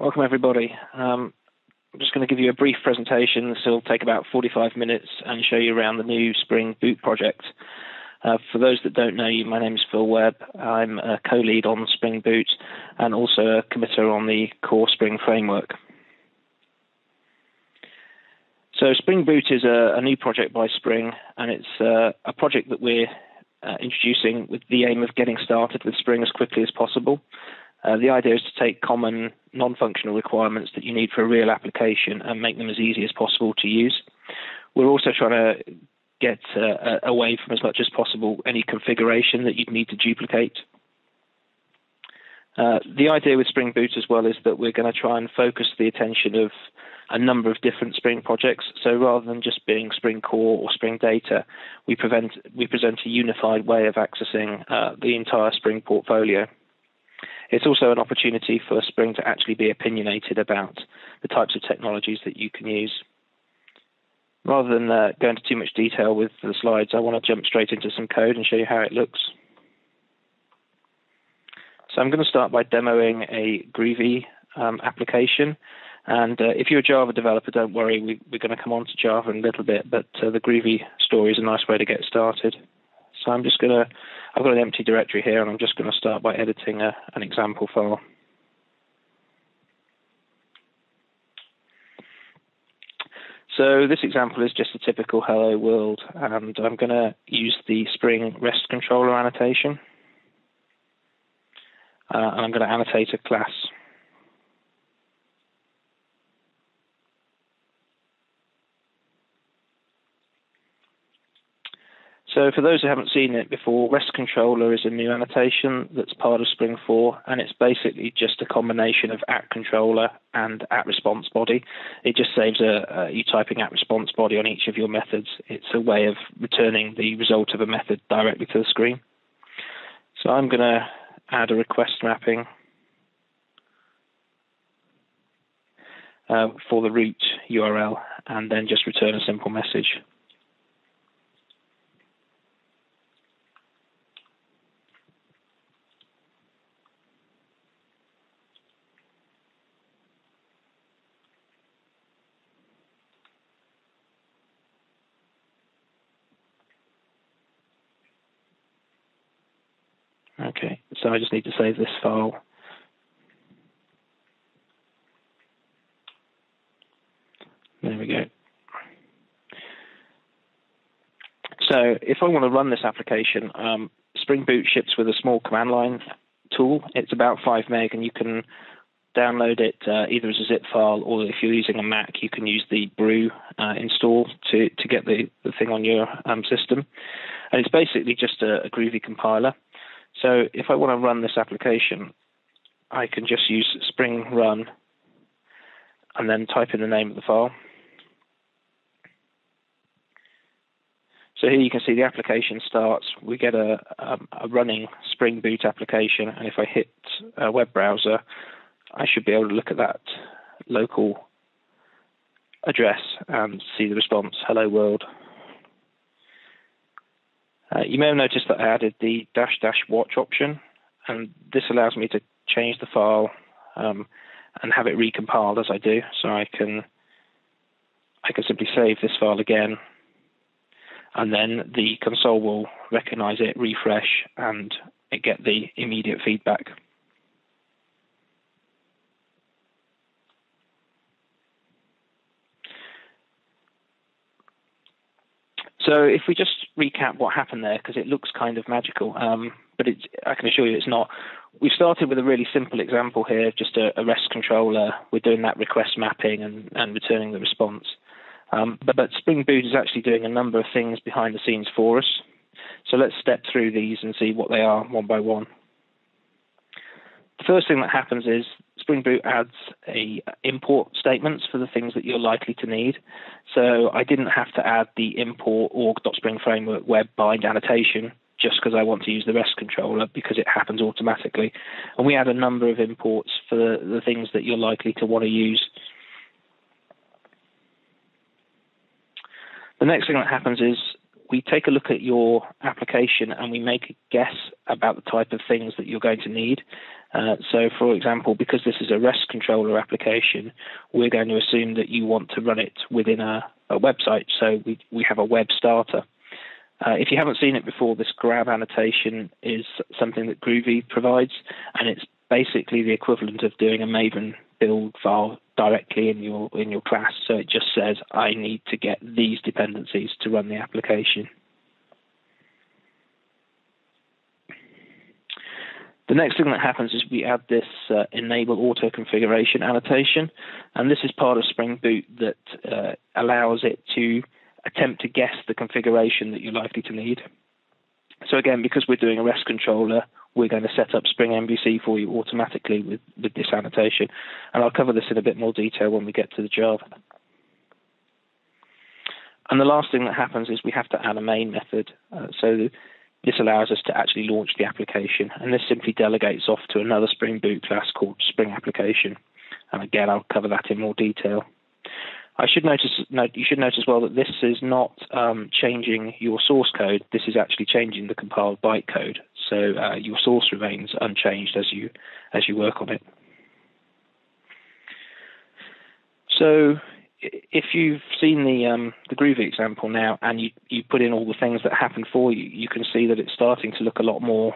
Welcome everybody. I'm just going to give you a brief presentation. This will take about 45 minutes and show you around the new Spring Boot project. For those that don't know you, my name is Phil Webb. I'm a co-lead on Spring Boot and also a committer on the core Spring framework. So Spring Boot is a new project by Spring, and it's a project that we're introducing with the aim of getting started with Spring as quickly as possible. The idea is to take common non-functional requirements that you need for a real application and make them as easy as possible to use. We're also trying to get away from as much as possible any configuration that you'd need to duplicate. The idea with Spring Boot as well is that we're going to try and focus the attention of a number of different Spring projects. So rather than just being Spring Core or Spring Data, we present a unified way of accessing the entire Spring portfolio. It's also an opportunity for Spring to actually be opinionated about the types of technologies that you can use. Rather than go into too much detail with the slides, I want to jump straight into some code and show you how it looks. So I'm going to start by demoing a Groovy application. And if you're a Java developer, don't worry, we're going to come on to Java in a little bit, but the Groovy story is a nice way to get started. So I've got an empty directory here, and I'm just going to start by editing an example file. So this example is just a typical hello world, and I'm going to use the Spring REST controller annotation. And I'm going to annotate a class. So for those who haven't seen it before, REST controller is a new annotation that's part of Spring 4, and it's basically just a combination of @controller and @response body. It just saves you typing @response body on each of your methods. It's a way of returning the result of a method directly to the screen. So I'm going to add a request mapping for the root URL, and then just return a simple message. Okay, so I just need to save this file. There we go. So if I want to run this application, Spring Boot ships with a small command line tool. It's about 5 meg, and you can download it either as a zip file, or if you're using a Mac, you can use the brew install to get the thing on your system. And it's basically just a Groovy compiler. So if I want to run this application, I can just use Spring run and then type in the name of the file. So here you can see the application starts. We get a running Spring Boot application, and if I hit a web browser, I should be able to look at that local address and see the response, hello world. You may have noticed that I added the --watch option, and this allows me to change the file and have it recompiled as I do. So I can simply save this file again, and then the console will recognize it, refresh, and get the immediate feedback. So if we just recap what happened there, because it looks kind of magical, but I can assure you it's not. We started with a really simple example here, just a REST controller. We're doing that request mapping and returning the response. But Spring Boot is actually doing a number of things behind the scenes for us. So let's step through these and see what they are one by one. The first thing that happens is Spring Boot adds import statements for the things that you're likely to need. So I didn't have to add the import org.springframework web bind annotation just because I want to use the REST controller, because it happens automatically. And we add a number of imports for the things that you're likely to want to use. The next thing that happens is we take a look at your application and we make a guess about the type of things that you're going to need. So, for example, because this is a REST controller application, we're going to assume that you want to run it within a website. So we have a web starter. If you haven't seen it before, this grab annotation is something that Groovy provides, and it's basically the equivalent of doing a Maven build file directly in your class. So it just says, I need to get these dependencies to run the application. The next thing that happens is we add this enable auto configuration annotation, and this is part of Spring Boot that allows it to attempt to guess the configuration that you're likely to need. So again, because we're doing a REST controller, we're going to set up Spring MVC for you automatically with this annotation. And I'll cover this in a bit more detail when we get to the Java. And the last thing that happens is we have to add a main method. So this allows us to actually launch the application. And this simply delegates off to another Spring Boot class called Spring Application. And again, I'll cover that in more detail. You should note as well that this is not changing your source code. This is actually changing the compiled bytecode. So your source remains unchanged as you work on it. So if you've seen the Groovy example now and you put in all the things that happen for you, you can see that it's starting to look a lot more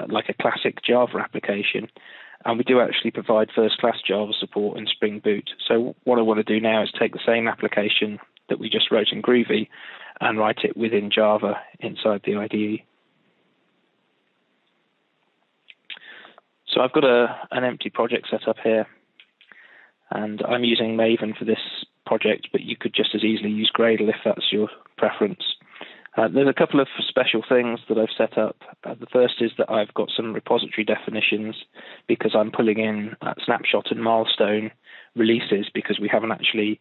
like a classic Java application. And we do actually provide first-class Java support in Spring Boot. So what I want to do now is take the same application that we just wrote in Groovy and write it within Java inside the IDE. So I've got an empty project set up here, and I'm using Maven for this project, but you could just as easily use Gradle if that's your preference. There's a couple of special things that I've set up. The first is that I've got some repository definitions because I'm pulling in snapshot and milestone releases because we haven't actually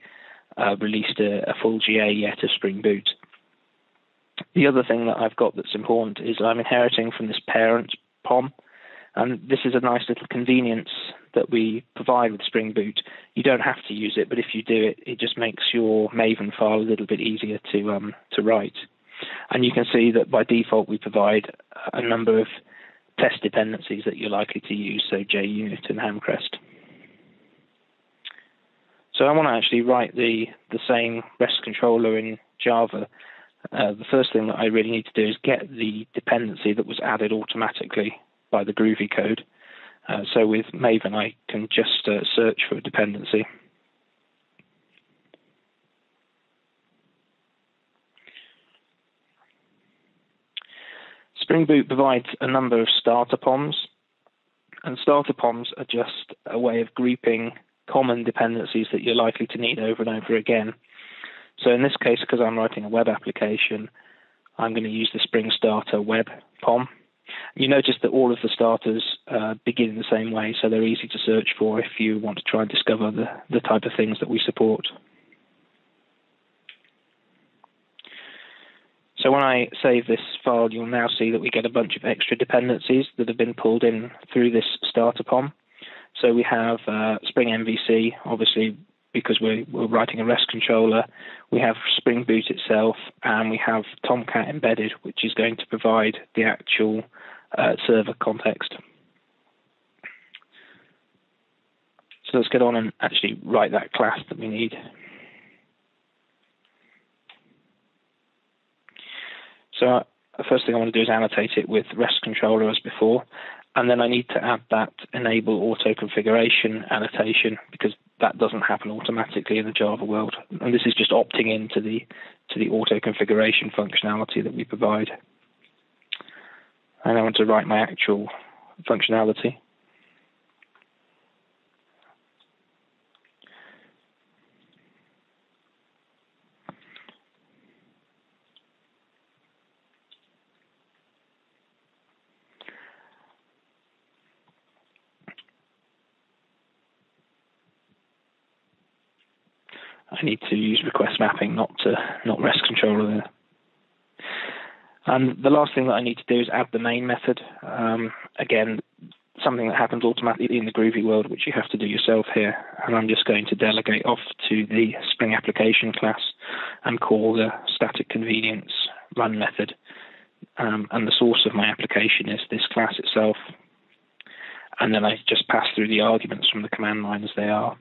released a full GA yet of Spring Boot. The other thing that I've got that's important is I'm inheriting from this parent POM, and this is a nice little convenience that we provide with Spring Boot. You don't have to use it, but if you do it, it just makes your Maven file a little bit easier to write. And you can see that by default we provide a number of test dependencies that you're likely to use, so JUnit and Hamcrest. So I want to actually write the same REST controller in Java. The first thing that I really need to do is get the dependency that was added automatically by the Groovy code. So with Maven I can just search for a dependency. Spring Boot provides a number of starter POMs, and starter POMs are just a way of grouping common dependencies that you're likely to need over and over again. So in this case, because I'm writing a web application, I'm going to use the Spring Starter Web POM. You notice that all of the starters begin in the same way, so they're easy to search for if you want to try and discover the type of things that we support. So when I save this file, you'll now see that we get a bunch of extra dependencies that have been pulled in through this starter POM. So we have Spring MVC, obviously, because we're writing a REST controller. We have Spring Boot itself, and we have Tomcat embedded, which is going to provide the actual server context. So let's get on and actually write that class that we need. So the first thing I want to do is annotate it with REST controller as before, and then I need to add that enable auto configuration annotation because that doesn't happen automatically in the Java world. And this is just opting into the auto configuration functionality that we provide. And I want to write my actual functionality. I need to use request mapping, not REST controller there. And the last thing that I need to do is add the main method. Again, something that happens automatically in the Groovy world, which you have to do yourself here. And I'm just going to delegate off to the Spring Application class and call the static convenience run method, and the source of my application is this class itself. And then I just pass through the arguments from the command line as they are.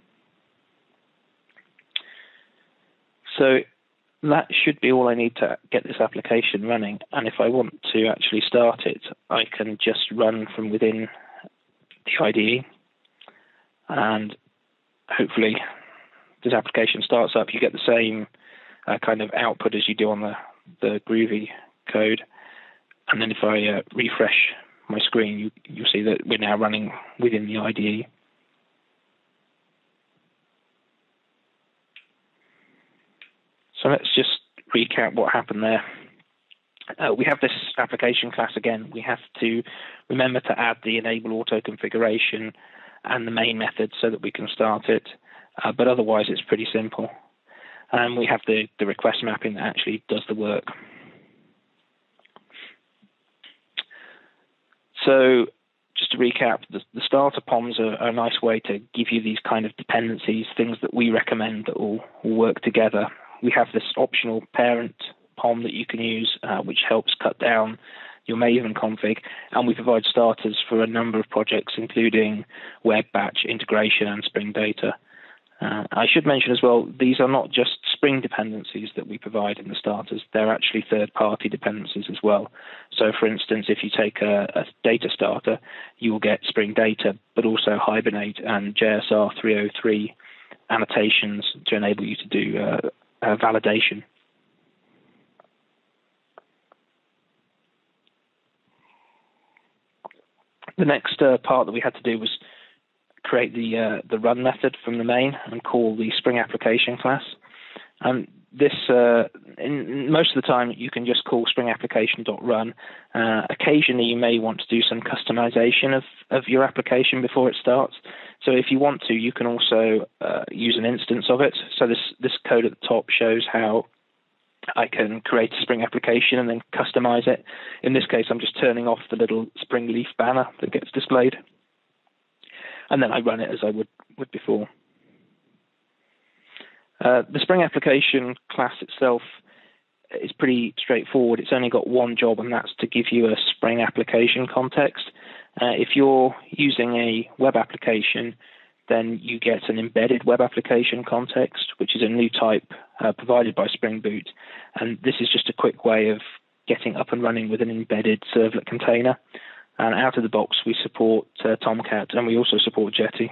So that should be all I need to get this application running. And if I want to actually start it, I can just run from within the IDE. And hopefully this application starts up. You get the same kind of output as you do on the Groovy code. And then if I refresh my screen, you'll see that we're now running within the IDE. So let's just recap what happened there. We have this application class again. We have to remember to add the enable auto configuration and the main method so that we can start it. But otherwise, it's pretty simple. And we have the request mapping that actually does the work. So just to recap, the starter POMs are a nice way to give you these kind of dependencies, things that we recommend that will work together. We have this optional parent POM that you can use, which helps cut down your Maven config, and we provide starters for a number of projects, including web, batch, integration, and Spring Data. I should mention as well, these are not just Spring dependencies that we provide in the starters, they're actually third-party dependencies as well. So for instance, if you take a data starter, you will get Spring Data, but also Hibernate and JSR 303 annotations to enable you to do validation. The next part that we had to do was create the run method from the main and call the Spring application class. And this, in most of the time, you can just call Spring application.run. Occasionally, you may want to do some customization of your application before it starts. So if you want to, you can also use an instance of it. So this code at the top shows how I can create a Spring application and then customize it. In this case, I'm just turning off the little Spring Leaf banner that gets displayed. And then I run it as I would before. The Spring application class itself is pretty straightforward. It's only got one job, and that's to give you a Spring application context. If you're using a web application, then you get an embedded web application context, which is a new type provided by Spring Boot. And this is just a quick way of getting up and running with an embedded servlet container. And out of the box, we support Tomcat, and we also support Jetty.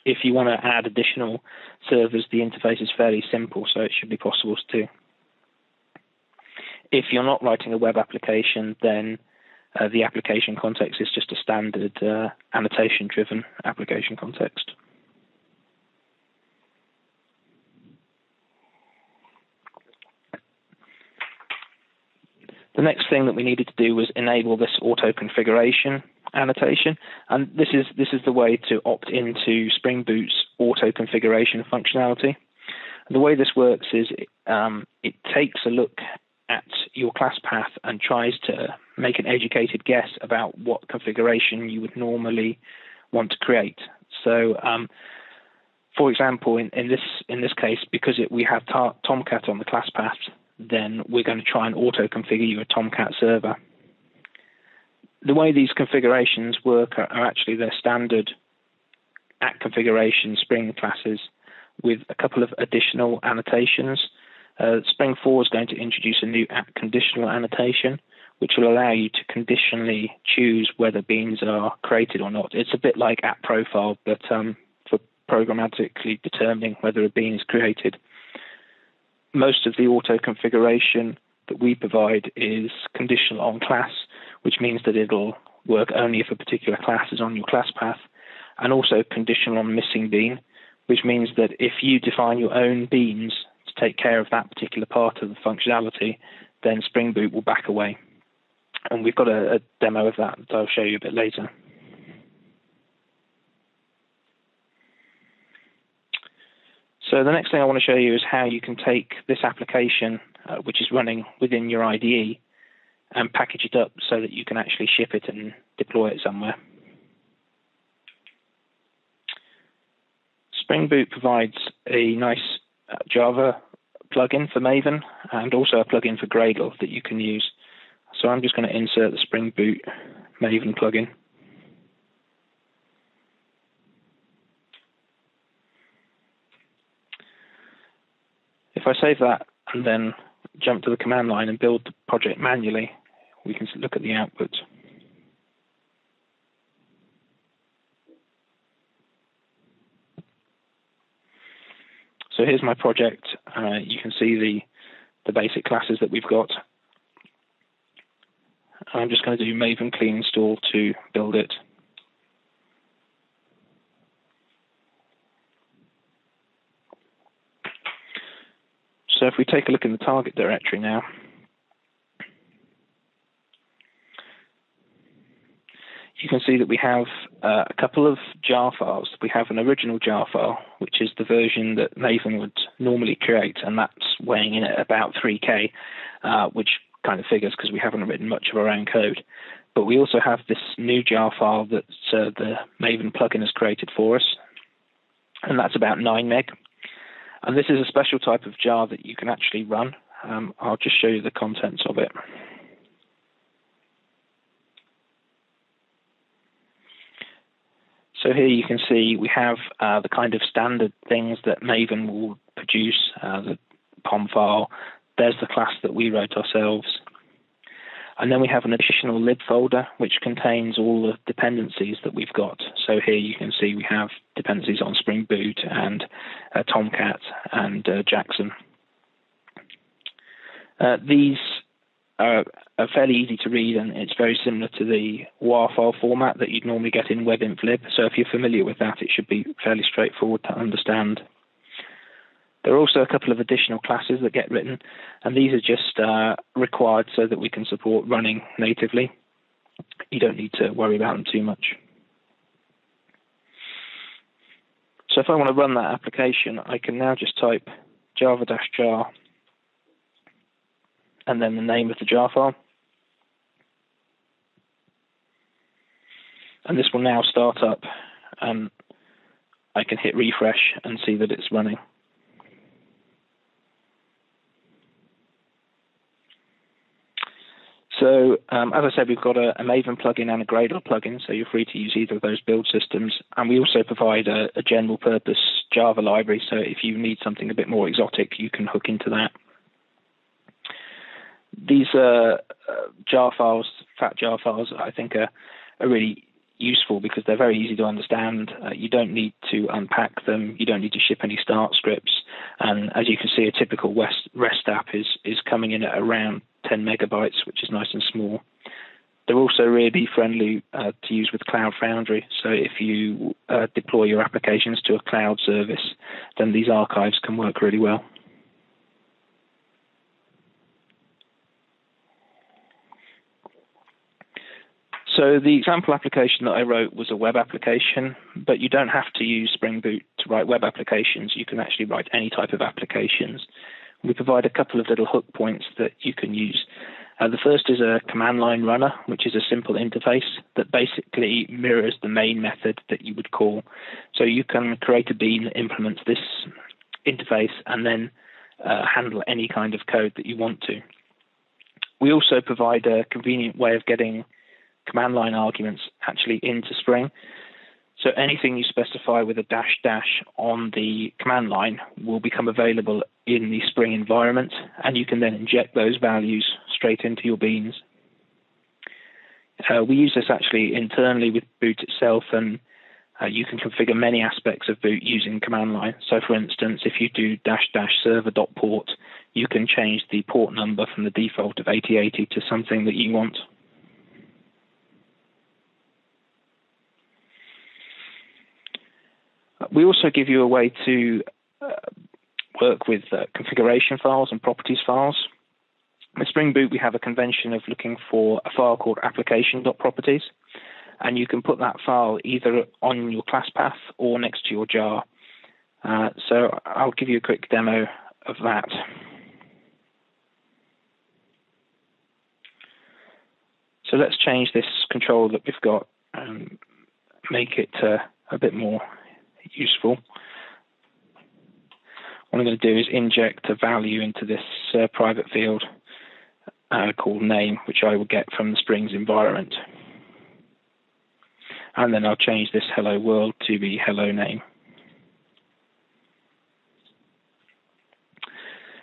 If you want to add additional servers, the interface is fairly simple, so it should be possible to do. If you're not writing a web application, then the application context is just a standard annotation-driven application context. The next thing that we needed to do was enable this auto configuration annotation, and this is the way to opt into Spring Boot's auto configuration functionality. The way this works is it takes a look at your class path and tries to make an educated guess about what configuration you would normally want to create. So, for example, in this case, because we have Tomcat on the class path, then we're going to try and auto-configure you a Tomcat server. The way these configurations work are actually they're standard @configuration Spring classes with a couple of additional annotations. Spring 4 is going to introduce a new @conditional annotation, which will allow you to conditionally choose whether beans are created or not. It's a bit like @profile, but for programmatically determining whether a bean is created. Most of the auto configuration that we provide is conditional on class, which means that it'll work only if a particular class is on your class path, and also conditional on missing bean, which means that if you define your own beans to take care of that particular part of the functionality, then Spring Boot will back away. And we've got a demo of that I'll show you a bit later. So the next thing I want to show you is how you can take this application, which is running within your IDE, and package it up so that you can actually ship it and deploy it somewhere. Spring Boot provides a nice Java plugin for Maven, and also a plugin for Gradle that you can use. So I'm just going to insert the Spring Boot Maven plugin. If I save that and then jump to the command line and build the project manually, we can look at the output. So here's my project. You can see the basic classes that we've got. I'm just going to do Maven clean install to build it. So if we take a look in the target directory now, you can see that we have a couple of jar files. We have an original jar file, which is the version that Maven would normally create, and that's weighing in at about 3K, which kind of figures because we haven't written much of our own code. But we also have this new jar file that the Maven plugin has created for us, and that's about 9 meg. And this is a special type of jar that you can actually run. I'll just show you the contents of it. So here you can see we have the kind of standard things that Maven will produce, the POM file. There's the class that we wrote ourselves. And then we have an additional lib folder which contains all the dependencies that we've got. So here you can see we have dependencies on Spring Boot and Tomcat and Jackson. These are fairly easy to read, and it's very similar to the WAR file format that you'd normally get in WebInflib. So if you're familiar with that, it should be fairly straightforward to understand. There are also a couple of additional classes that get written, and these are just required so that we can support running natively. You don't need to worry about them too much. So if I want to run that application, I can now just type java-jar and then the name of the jar file. And this will now start up, and I can hit refresh and see that it's running. So as I said, we've got a Maven plugin and a Gradle plugin, so you're free to use either of those build systems. And we also provide a general purpose Java library, so if you need something a bit more exotic, you can hook into that. These jar files, fat jar files, I think are really useful because they're very easy to understand. You don't need to unpack them. You don't need to ship any start scripts. And as you can see, a typical REST app is coming in at around 10 megabytes, which is nice and small. They're also really friendly to use with Cloud Foundry. So if you deploy your applications to a cloud service, then these archives can work really well. So the example application that I wrote was a web application, but you don't have to use Spring Boot to write web applications. You can actually write any type of applications. We provide a couple of little hook points that you can use. The first is a command line runner, which is a simple interface that basically mirrors the main method that you would call. So you can create a bean that implements this interface and then handle any kind of code that you want to. We also provide a convenient way of getting command line arguments actually into Spring. So anything you specify with a -- on the command line will become available in the Spring environment, and you can then inject those values straight into your beans. We use this actually internally with Boot itself, and you can configure many aspects of Boot using command line. So for instance, if you do -- server.port, you can change the port number from the default of 8080 to something that you want. We also give you a way to work with configuration files and properties files. With Spring Boot, we have a convention of looking for a file called application.properties, and you can put that file either on your class path or next to your jar. So I'll give you a quick demo of that. So let's change this control that we've got and make it a bit more useful. what I'm going to do is inject a value into this private field called name, which I will get from the Springs environment. And then I'll change this hello world to be hello name.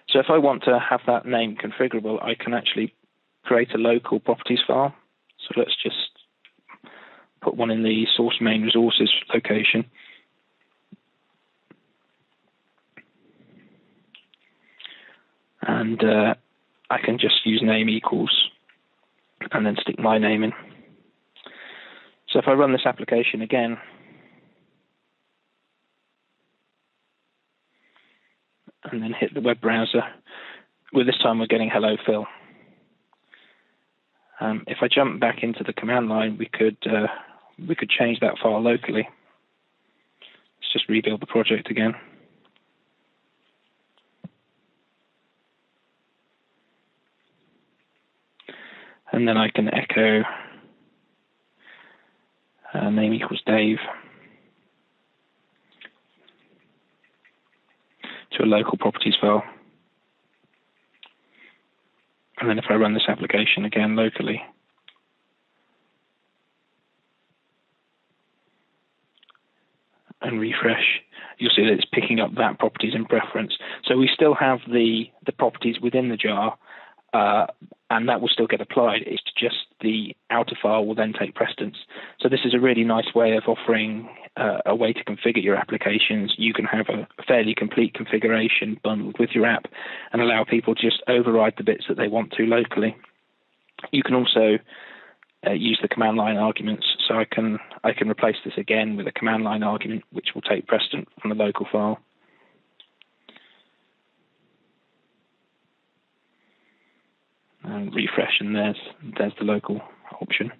So if I want to have that name configurable, I can actually create a local properties file. So let's just put one in the source main resources location. And I can just use name equals and then stick my name in. So if I run this application again, and then hit the web browser, well, this time we're getting hello Phil. If I jump back into the command line, we could change that file locally. Let's just rebuild the project again. And then I can echo name equals Dave to a local properties file. And then if I run this application again locally, and refresh, you'll see that it's picking up that properties in preference. So we still have the properties within the jar, and that will still get applied. It's just the outer file will then take precedence. So this is a really nice way of offering a way to configure your applications. You can have a fairly complete configuration bundled with your app and allow people to just override the bits that they want to locally. You can also use the command line arguments. So I can replace this again with a command line argument, which will take precedent from the local file. And refresh, and there's the local option.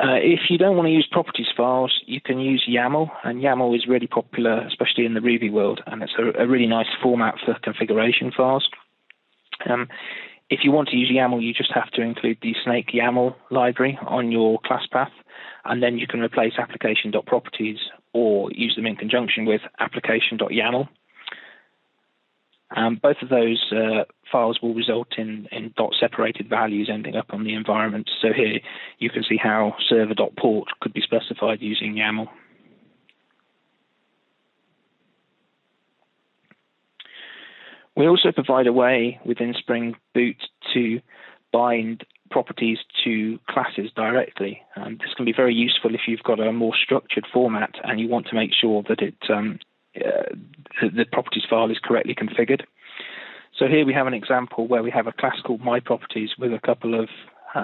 If you don't want to use properties files, you can use YAML, and YAML is really popular, especially in the Ruby world, and it's a really nice format for configuration files. If you want to use YAML, you just have to include the Snake YAML library on your class path, and then you can replace application.properties or use them in conjunction with application.yaml. Both of those files will result in dot-separated values ending up on the environment. So here you can see how server.port could be specified using YAML. We also provide a way within Spring Boot to bind properties to classes directly. This can be very useful if you've got a more structured format and you want to make sure that the properties file is correctly configured. So here we have an example where we have a class called myProperties with a couple of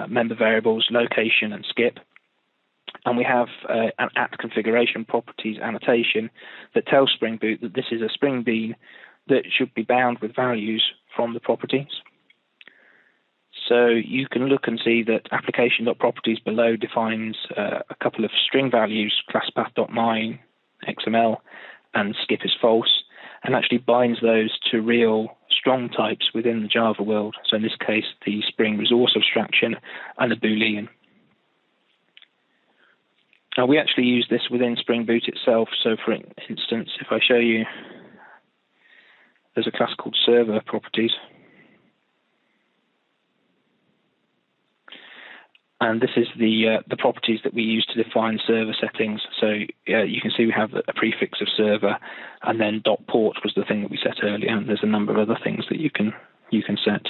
member variables, location and skip. And we have an @configuration properties annotation that tells Spring Boot that this is a Spring Bean that should be bound with values from the properties. So you can look and see that application.properties below defines a couple of string values, classpath.mine, XML, and skip is false, and actually binds those to real strong types within the Java world. So in this case, the Spring resource abstraction and a Boolean. Now we actually use this within Spring Boot itself. So for instance, if I show you, there's a class called server properties. And this is the properties that we use to define server settings. So you can see we have a prefix of server, and then .port was the thing that we set earlier. And there's a number of other things that you can set.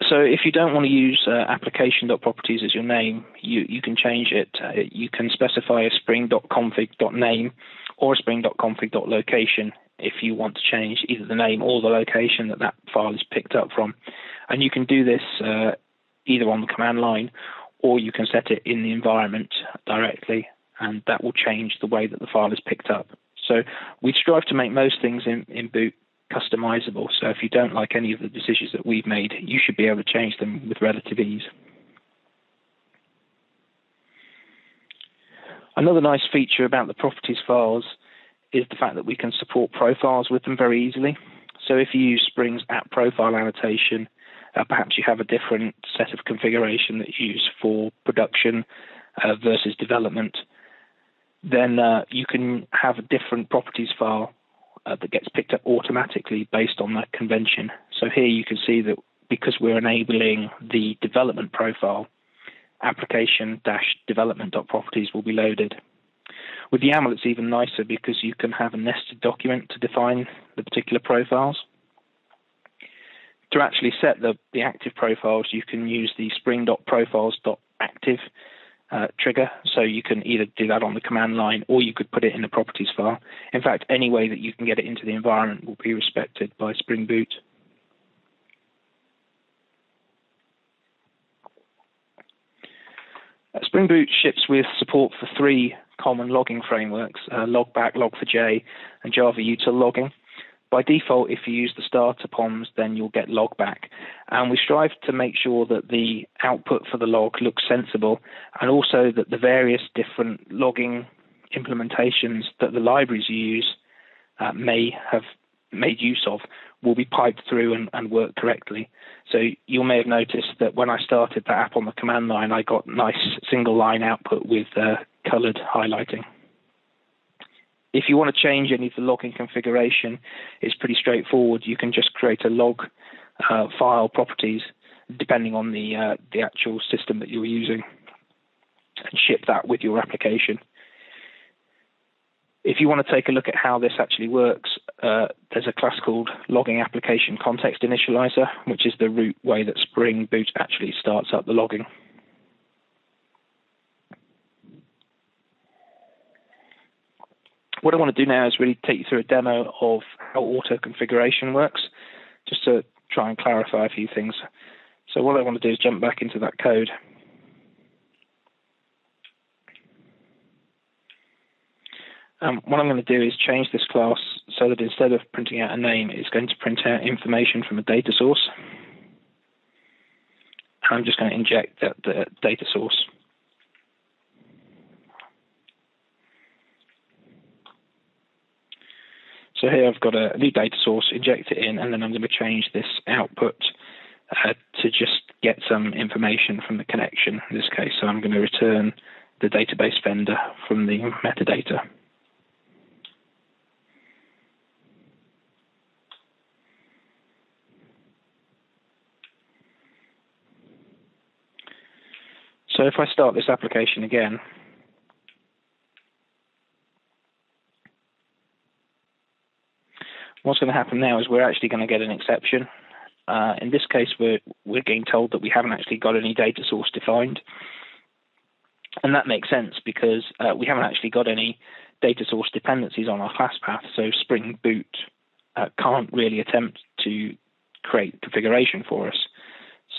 So if you don't want to use application.properties as your name, you can change it. You can specify a spring.config.name or a spring.config.location if you want to change either the name or the location that file is picked up from. And you can do this either on the command line, or you can set it in the environment directly, and that will change the way that the file is picked up. So we strive to make most things in Boot customizable. So if you don't like any of the decisions that we've made, you should be able to change them with relative ease. Another nice feature about the properties files is the fact that we can support profiles with them very easily. So if you use Spring's app profile annotation, perhaps you have a different set of configuration that you use for production versus development, then you can have a different properties file that gets picked up automatically based on that convention. So here you can see that because we're enabling the development profile, application-development.properties will be loaded. With YAML, it's even nicer because you can have a nested document to define the particular profiles. To actually set the active profiles, you can use the spring.profiles.active trigger. So you can either do that on the command line or you could put it in the properties file. In fact, any way that you can get it into the environment will be respected by Spring Boot. Spring Boot ships with support for 3 common logging frameworks, Logback, Log4j, and Java util logging. By default, if you use the starter POMs, then you'll get Logback. And we strive to make sure that the output for the log looks sensible, and also that the various different logging implementations that the libraries you use may have made use of will be piped through and work correctly. So you may have noticed that when I started the app on the command line, I got nice single line output with colored highlighting. If you want to change any of the logging configuration, it's pretty straightforward. You can just create a log file properties depending on the actual system that you're using and ship that with your application. If you want to take a look at how this actually works, there's a class called Logging Application Context Initializer, which is the root way that Spring Boot actually starts up the logging. What I want to do now is really take you through a demo of how auto-configuration works, just to try and clarify a few things. So what I want to do is jump back into that code. What I'm going to do is change this class so that instead of printing out a name, it's going to print out information from a data source. I'm just going to inject the data source. So here I've got a new data source, inject it in, and then I'm going to change this output to just get some information from the connection in this case. So I'm going to return the database vendor from the metadata. So if I start this application again, what's going to happen now is we're actually going to get an exception. In this case, we're getting told that we haven't actually got any data source defined. And that makes sense because we haven't actually got any data source dependencies on our class path, so Spring Boot can't really attempt to create configuration for us.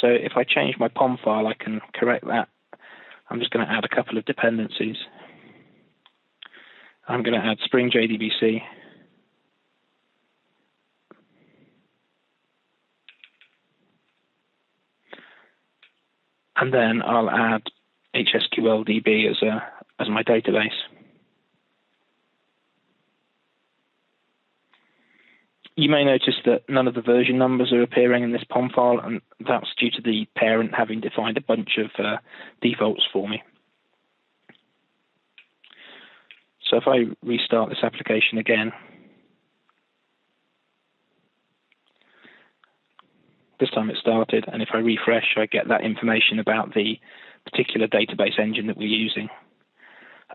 So if I change my POM file, I can correct that. I'm just going to add a couple of dependencies. I'm going to add Spring JDBC. And then I'll add HSQLDB as my database. You may notice that none of the version numbers are appearing in this POM file, and that's due to the parent having defined a bunch of defaults for me. So if I restart this application again, this time it started, and if I refresh, I get that information about the particular database engine that we're using.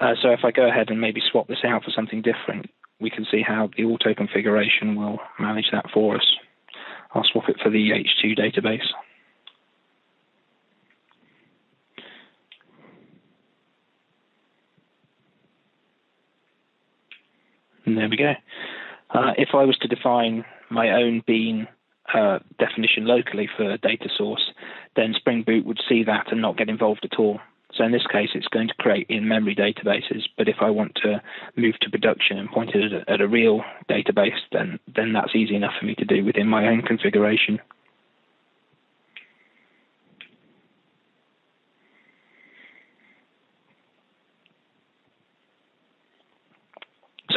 So if I go ahead and maybe swap this out for something different, we can see how the auto configuration will manage that for us. I'll swap it for the H2 database. And there we go. If I was to define my own bean definition locally for a data source, then Spring Boot would see that and not get involved at all. So in this case, it's going to create in-memory databases. But if I want to move to production and point it at a real database, then that's easy enough for me to do within my own configuration.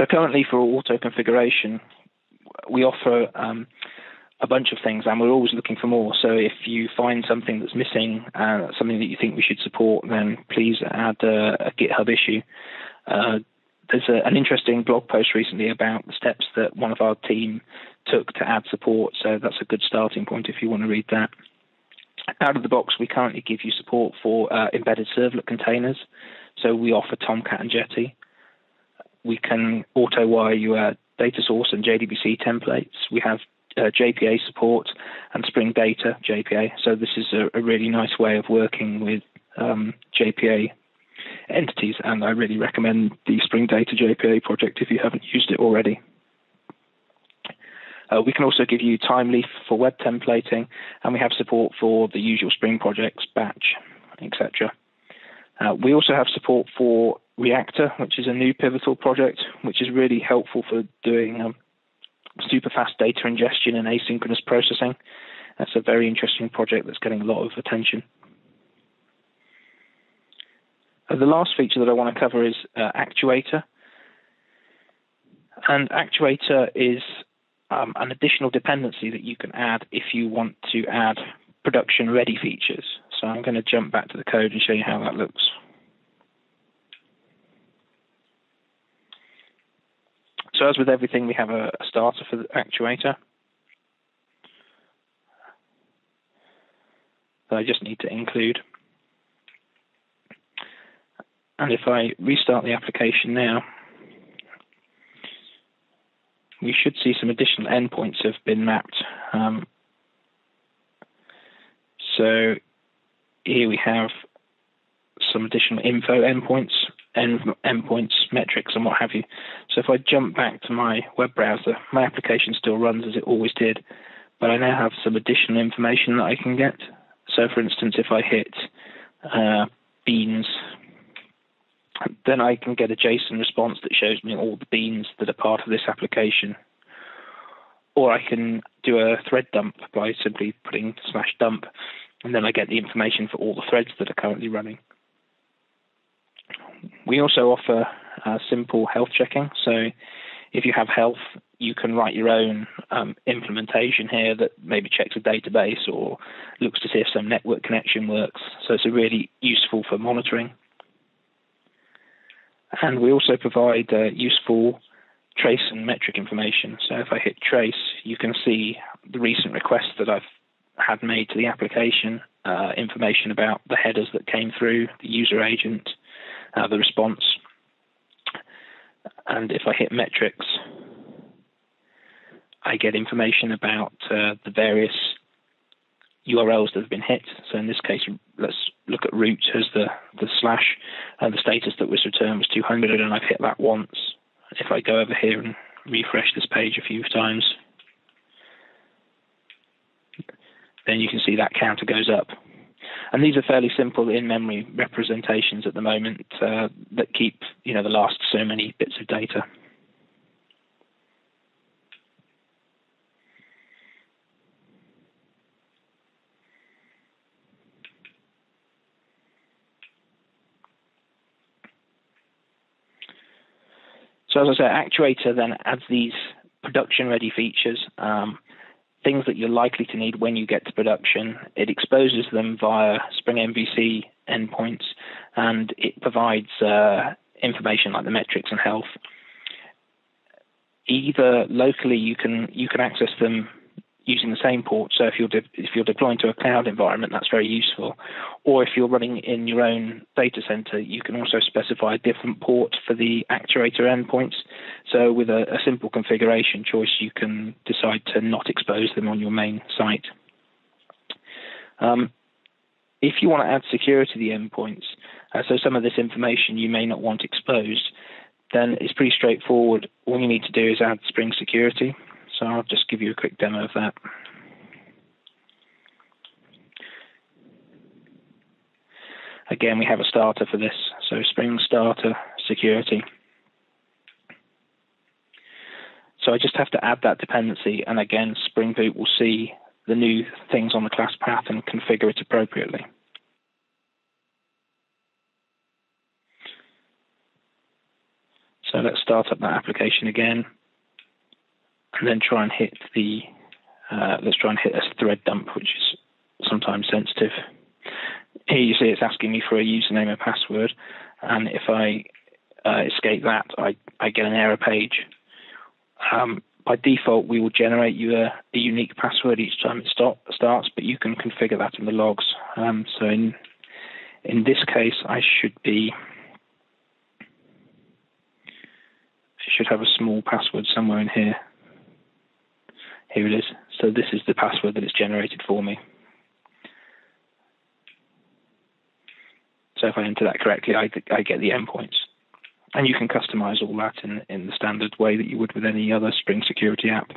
So currently for auto configuration, we offer a bunch of things, and we're always looking for more. So if you find something that's missing, something that you think we should support, then please add a GitHub issue. There's an interesting blog post recently about the steps that one of our team took to add support, so that's a good starting point if you want to read that. Out of the box, we currently give you support for embedded servlet containers, so we offer Tomcat and Jetty. We can auto-wire your data source and JDBC templates. We have JPA support and Spring Data JPA, so this is a really nice way of working with JPA entities, and I really recommend the Spring Data JPA project if you haven't used it already. We can also give you Timeleaf for web templating, and we have support for the usual Spring projects, Batch, etc. We also have support for Reactor, which is a new Pivotal project, which is really helpful for doing super fast data ingestion and asynchronous processing. That's a very interesting project that's getting a lot of attention. The last feature that I want to cover is Actuator. And Actuator is an additional dependency that you can add if you want to add production-ready features. So I'm going to jump back to the code and show you how that looks. So as with everything, we have a starter for the Actuator. That I just need to include. And if I restart the application now, we should see some additional endpoints have been mapped. So here we have some additional info endpoints, metrics, and what have you. So if I jump back to my web browser, my application still runs as it always did, but I now have some additional information that I can get. So for instance, if I hit beans, then I can get a JSON response that shows me all the beans that are part of this application. Or I can do a thread dump by simply putting /dump, and then I get the information for all the threads that are currently running. We also offer simple health checking. So if you have health, you can write your own implementation here that maybe checks a database or looks to see if some network connection works. So it's really useful for monitoring. And we also provide useful trace and metric information. So if I hit trace, you can see the recent requests that I've had made to the application, information about the headers that came through, the user agent, the response. And if I hit metrics, I get information about the various URLs that have been hit. So in this case, let's look at root as the slash, and the status that was returned was 200, and I've hit that once. If I go over here and refresh this page a few times, then you can see that counter goes up. And these are fairly simple in-memory representations at the moment that keep, the last so many bits of data. So as I said, Actuator then adds these production-ready features, things that you're likely to need when you get to production. It exposes them via Spring MVC endpoints, and it provides information like the metrics and health. Either locally, you can access them using the same port. So if you're deploying to a cloud environment, that's very useful. Or if you're running in your own data center, you can also specify a different port for the Actuator endpoints. So with a simple configuration choice, you can decide to not expose them on your main site. If you want to add security to the endpoints, so some of this information you may not want exposed, then it's pretty straightforward. All you need to do is add Spring Security. So I'll just give you a quick demo of that. Again, we have a starter for this. So Spring Starter Security. So I just have to add that dependency, and again, Spring Boot will see the new things on the class path and configure it appropriately. So let's start up that application again, and then try and hit the, let's try and hit a thread dump, which is sometimes sensitive. Here you see it's asking me for a username and password, and if I escape that, I get an error page. By default, we will generate you a unique password each time it starts, but you can configure that in the logs. So in this case, I should have a small password somewhere in here. Here it is. So this is the password that it's generated for me. So if I enter that correctly, I get the endpoints. And you can customize all that in the standard way that you would with any other Spring Security app.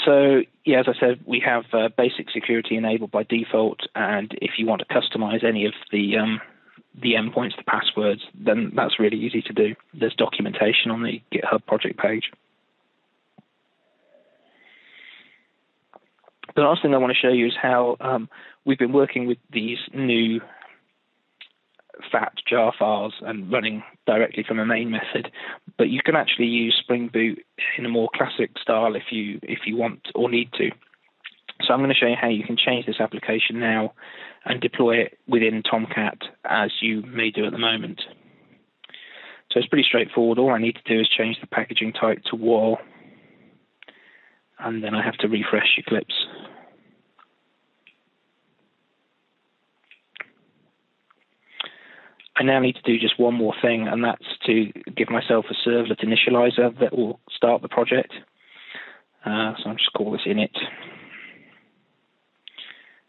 So, yeah, as I said, we have basic security enabled by default, and if you want to customize any of the endpoints, the passwords, then that's really easy to do. There's documentation on the GitHub project page. The last thing I want to show you is how we've been working with these new fat jar files and running directly from a main method, but you can actually use Spring Boot in a more classic style if you want or need to. So I'm going to show you how you can change this application now and deploy it within Tomcat as you may do at the moment. So it's pretty straightforward. All I need to do is change the packaging type to WAL, and then I have to refresh Eclipse. I now need to do just one more thing, and that's to give myself a servlet initializer that will start the project. So I'll just call this init.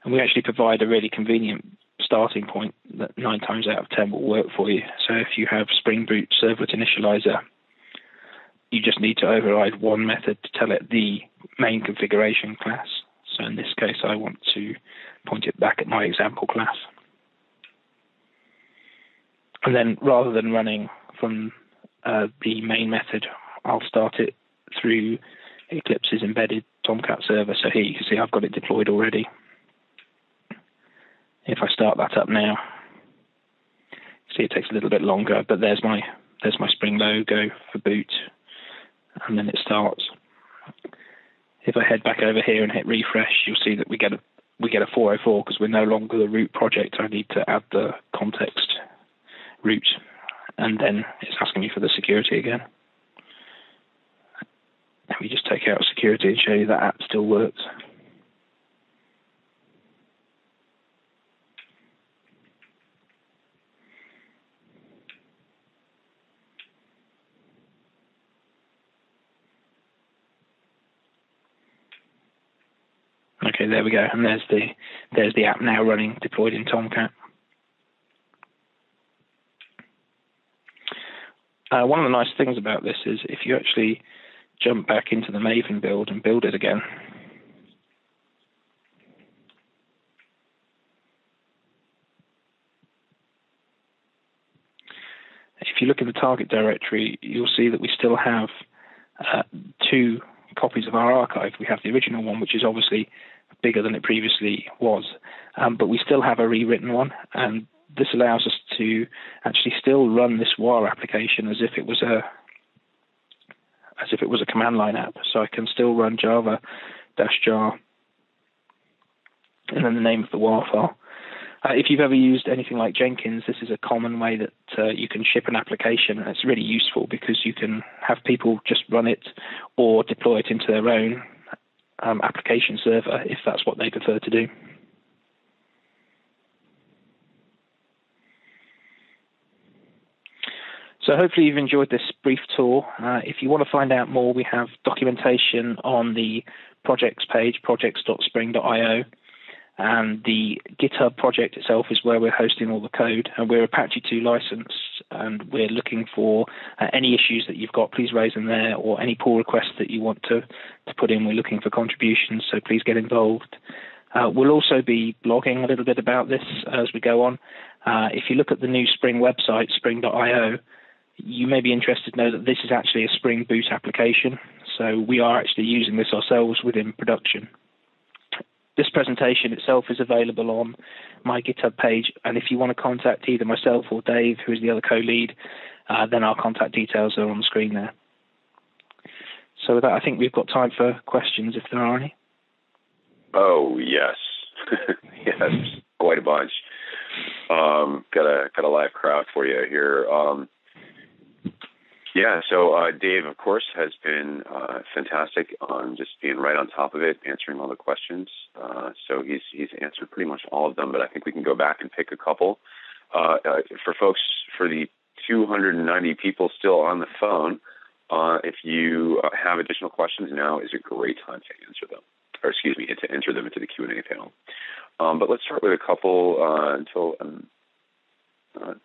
And we actually provide a really convenient starting point that 9 times out of 10 will work for you. So if you have Spring Boot servlet initializer, you just need to override one method to tell it the main configuration class. So in this case, I want to point it back at my example class. And then rather than running from the main method, I'll start it through Eclipse's embedded Tomcat server. So here you can see I've got it deployed already. If I start that up now, see it takes a little bit longer, but there's my Spring logo for boot, and then it starts. If I head back over here and hit refresh, you'll see that we get a 404 because we're no longer the root project. I need to add the context root, and then it's asking me for the security again. Let me just take out security and show you that app still works. Okay, there we go, and there's the app now running, deployed in Tomcat. One of the nice things about this is if you actually jump back into the Maven build and build it again, if you look in the target directory, you'll see that we still have 2 copies of our archive. We have the original one, which is obviously bigger than it previously was, but we still have a rewritten one, and this allows us to actually still run this WAR application as if it was a command line app. So I can still run java-jar and then the name of the WAR file. If you've ever used anything like Jenkins, this is a common way that you can ship an application, and it's really useful because you can have people just run it or deploy it into their own application server if that's what they prefer to do. So hopefully you've enjoyed this brief tour. If you want to find out more, we have documentation on the projects page, projects.spring.io. And the GitHub project itself is where we're hosting all the code. And we're Apache 2 licensed, and we're looking for any issues that you've got, please raise them there, or any pull requests that you want to put in. We're looking for contributions, so please get involved. We'll also be blogging a little bit about this as we go on. If you look at the new Spring website, spring.io, you may be interested to know that this is actually a Spring Boot application. So we are actually using this ourselves within production. This presentation itself is available on my GitHub page, and if you want to contact either myself or Dave, who is the other co-lead, then our contact details are on the screen there. So with that, I think we've got time for questions if there are any. Oh, yes. Yes, quite a bunch. Got a live crowd for you here. Yeah, so Dave, of course, has been fantastic on just being right on top of it, answering all the questions. So he's answered pretty much all of them, but I think we can go back and pick a couple. For folks, for the 290 people still on the phone, if you have additional questions, now is a great time to answer them, or excuse me, to enter them into the Q&A panel. But let's start with a couple until I'm not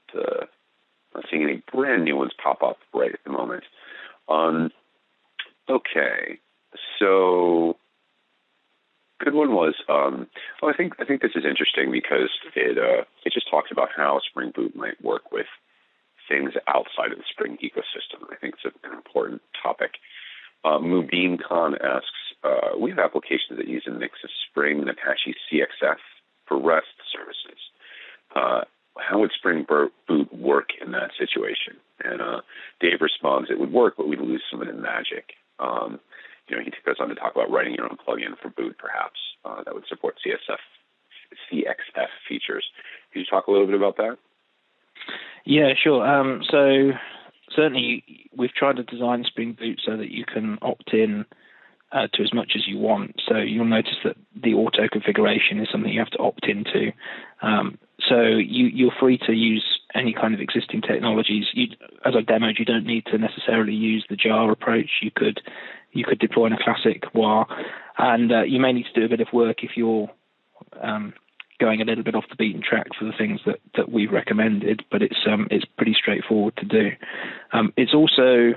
seeing any brand new ones pop up right at the moment. Okay, so good one was. I think this is interesting because it just talks about how Spring Boot might work with things outside of the Spring ecosystem. I think it's an important topic. Mubin Khan asks, we have applications that use a mix of Spring and Apache CXF for REST services. How would Spring Boot work in that situation? And Dave responds, it would work, but we'd lose some of the magic. He goes on to talk about writing your own plugin for boot, perhaps, that would support CXF features. Could you talk a little bit about that? Yeah, sure. So certainly we've tried to design Spring Boot so that you can opt in to as much as you want. So you'll notice that the auto configuration is something you have to opt into. So you're free to use any kind of existing technologies. As I demoed, you don't need to necessarily use the jar approach. You could deploy in a classic WAR, and you may need to do a bit of work if you're going a little bit off the beaten track for the things that we've recommended. But it's pretty straightforward to do. It's also,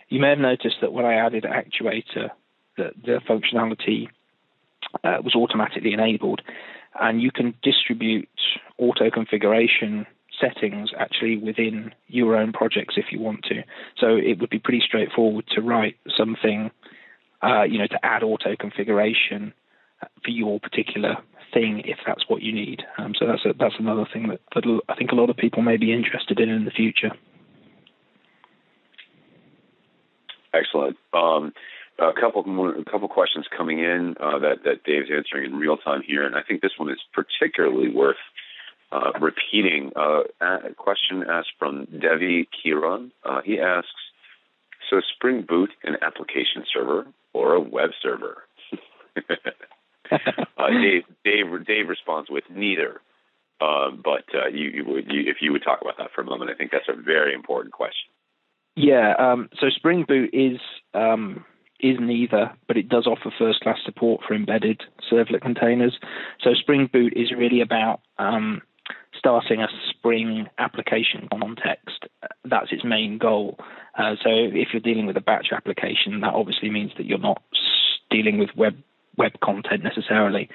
you may have noticed that when I added Actuator, the functionality was automatically enabled, and you can distribute auto configuration settings actually within your own projects if you want to. So it would be pretty straightforward to write something, to add auto configuration for your particular thing if that's what you need. So that's another thing that I think a lot of people may be interested in the future. Excellent. A couple questions coming in that Dave's answering in real time here, and I think this one is particularly worth repeating. A question asked from Devi Kiran. He asks, so Spring Boot an application server or a web server? Dave responds with neither. But if you would talk about that for a moment, I think that's a very important question. Yeah. So Spring Boot is neither, but it does offer first-class support for embedded servlet containers. So Spring Boot is really about starting a Spring application context. That's its main goal. So if you're dealing with a batch application, that obviously means that you're not dealing with web content necessarily.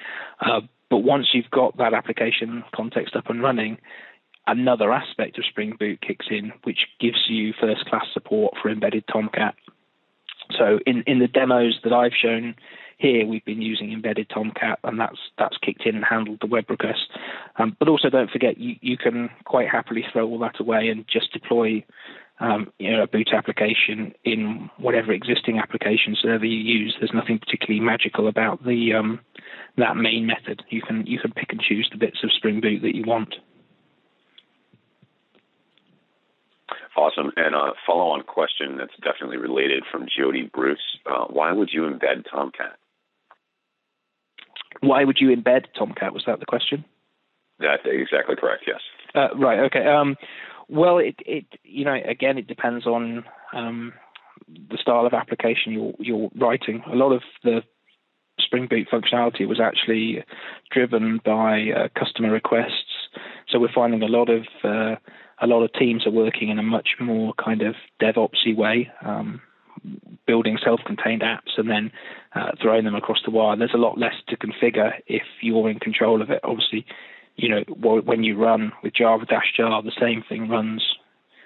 But once you've got that application context up and running, another aspect of Spring Boot kicks in, which gives you first-class support for embedded Tomcat. So in the demos that I've shown here, we've been using embedded Tomcat, and that's kicked in and handled the web request. But also don't forget, you can quite happily throw all that away and just deploy a boot application in whatever existing application server you use. There's nothing particularly magical about that main method. You can pick and choose the bits of Spring Boot that you want. Awesome. And a follow-on question that's definitely related from Jody Bruce. Why would you embed Tomcat? Why would you embed Tomcat? Was that the question? That's exactly correct, yes. Right, okay. Well, it again, it depends on the style of application you're writing. A lot of the Spring Boot functionality was actually driven by customer requests. So we're finding a lot of teams are working in a much more kind of DevOpsy way, building self-contained apps and then throwing them across the wire. There's a lot less to configure if you're in control of it. Obviously, when you run with Java-jar, the same thing runs,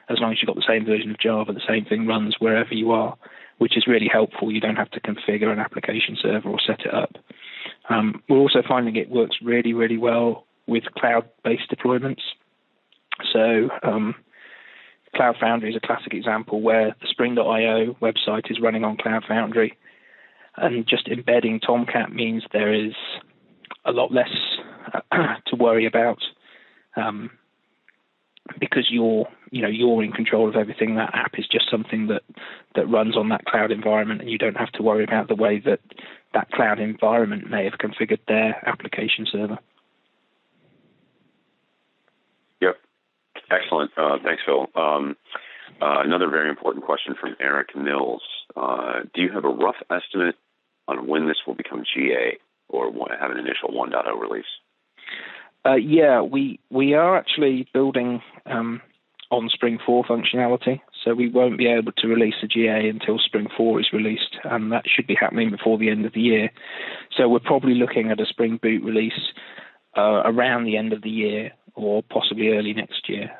as long as you've got the same version of Java, the same thing runs wherever you are. which is really helpful. You don't have to configure an application server or set it up. We're also finding it works really, really well with cloud-based deployments. So Cloud Foundry is a classic example where the Spring.io website is running on Cloud Foundry, and just embedding Tomcat means there is a lot less to worry about, because you're in control of everything. That app is just something that runs on that cloud environment, and you don't have to worry about the way that cloud environment may have configured their application server. Yep. Excellent. Thanks, Phil. Another very important question from Eric Mills. Do you have a rough estimate on when this will become GA or have an initial 1.0 release? Yeah, we are actually building on Spring 4 functionality, so we won't be able to release a GA until Spring 4 is released, and that should be happening before the end of the year. So we're probably looking at a Spring Boot release around the end of the year or possibly early next year.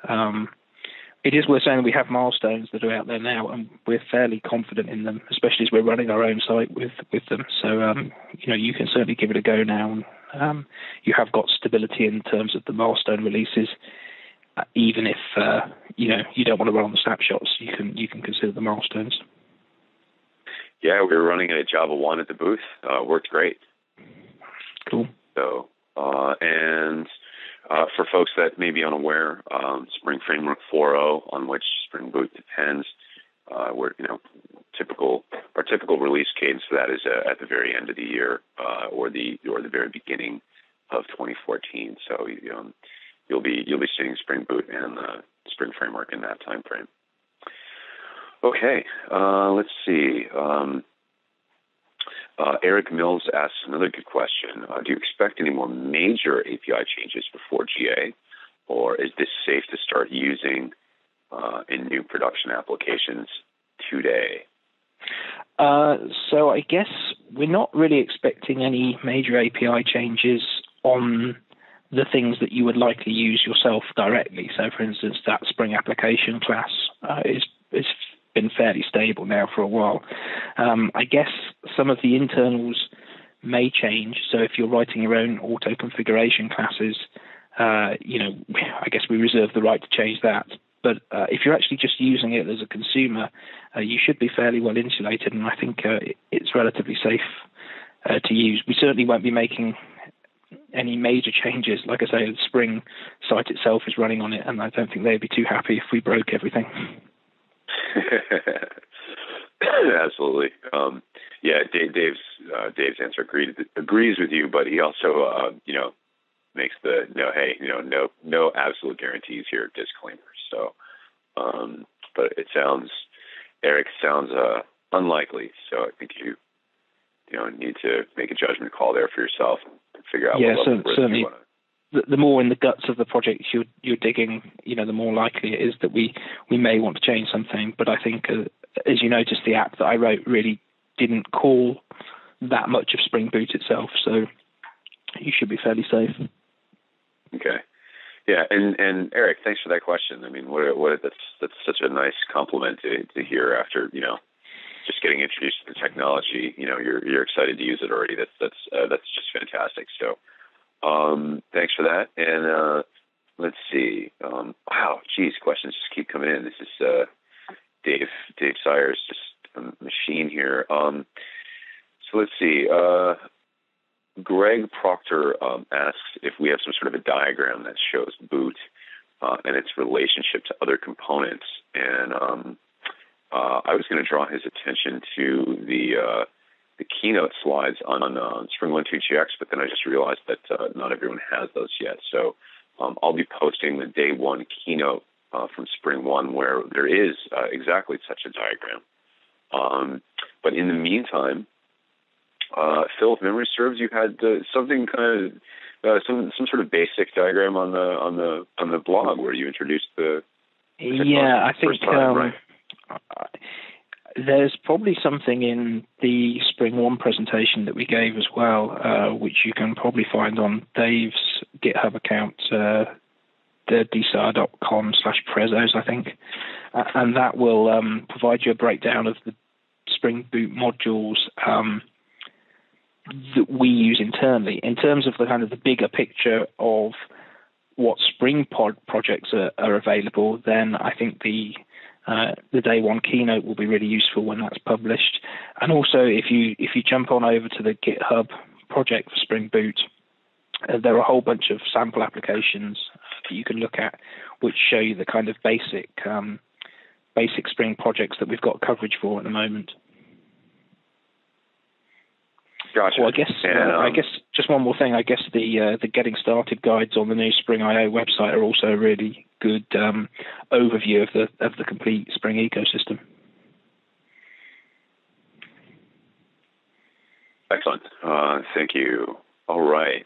It is worth saying that we have milestones that are out there now, and we're fairly confident in them, especially as we're running our own site with them. So, you can certainly give it a go now. You have got stability in terms of the milestone releases, even if, you don't want to run on the snapshots. You can consider the milestones. Yeah, we were running a Java 1 at the booth. Worked great. Cool. So, for folks that may be unaware, Spring Framework 4.0, on which Spring Boot depends, our typical release cadence for that is at the very end of the year, or the very beginning of 2014. So you'll be seeing Spring Boot and Spring Framework in that time frame. Okay, let's see. Eric Mills asks another good question. Do you expect any more major API changes before GA, or is this safe to start using in new production applications today? So I guess we're not really expecting any major API changes on the things that you would likely use yourself directly. So, for instance, that Spring application class is been fairly stable now for a while. I guess some of the internals may change. So if you're writing your own auto configuration classes, I guess we reserve the right to change that. But if you're actually just using it as a consumer, you should be fairly well insulated, and I think it's relatively safe to use. We certainly won't be making any major changes. Like I say, the Spring site itself is running on it, and I don't think they'd be too happy if we broke everything. Absolutely. Dave's answer agrees with you, but he also makes the no absolute guarantees here disclaimer. So, but Eric sounds unlikely. So I think you need to make a judgment call there for yourself and figure out. Yeah, what level certainly. The more in the guts of the project you're digging, the more likely it is that we may want to change something. But I think, as you noticed, the app that I wrote really didn't call that much of Spring Boot itself, so you should be fairly safe. Okay. Yeah, and Eric, thanks for that question. I mean, that's such a nice compliment to hear after just getting introduced to the technology. You're excited to use it already. That's just fantastic. So. Thanks for that. And let's see. Wow, geez, questions just keep coming in. This is Dave Sayers, just a machine here. So let's see. Greg Proctor asks if we have some sort of a diagram that shows boot and its relationship to other components. And I was going to draw his attention to the keynote slides on Spring 1.2 GX, but then I just realized that not everyone has those yet. So I'll be posting the day one keynote from Spring 1 where there is exactly such a diagram. But in the meantime, Phil, if memory serves, you had something kind of some sort of basic diagram on the blog where you introduced the I think time, right? There's probably something in the Spring 1 presentation that we gave as well, which you can probably find on Dave's GitHub account, dsr.com/prezos, I think. And that will provide you a breakdown of the Spring Boot modules that we use internally. In terms of the kind of the bigger picture of what Spring Pod projects are available, then I think the day one keynote will be really useful when that's published. And also, if you jump on over to the GitHub project for Spring Boot, there are a whole bunch of sample applications that you can look at, which show you the kind of basic Spring projects that we've got coverage for at the moment. Gotcha. Well, I guess just one more thing. I guess the getting started guides on the new Spring IO website are also a really good overview of the complete Spring ecosystem. Excellent. Thank you. All right.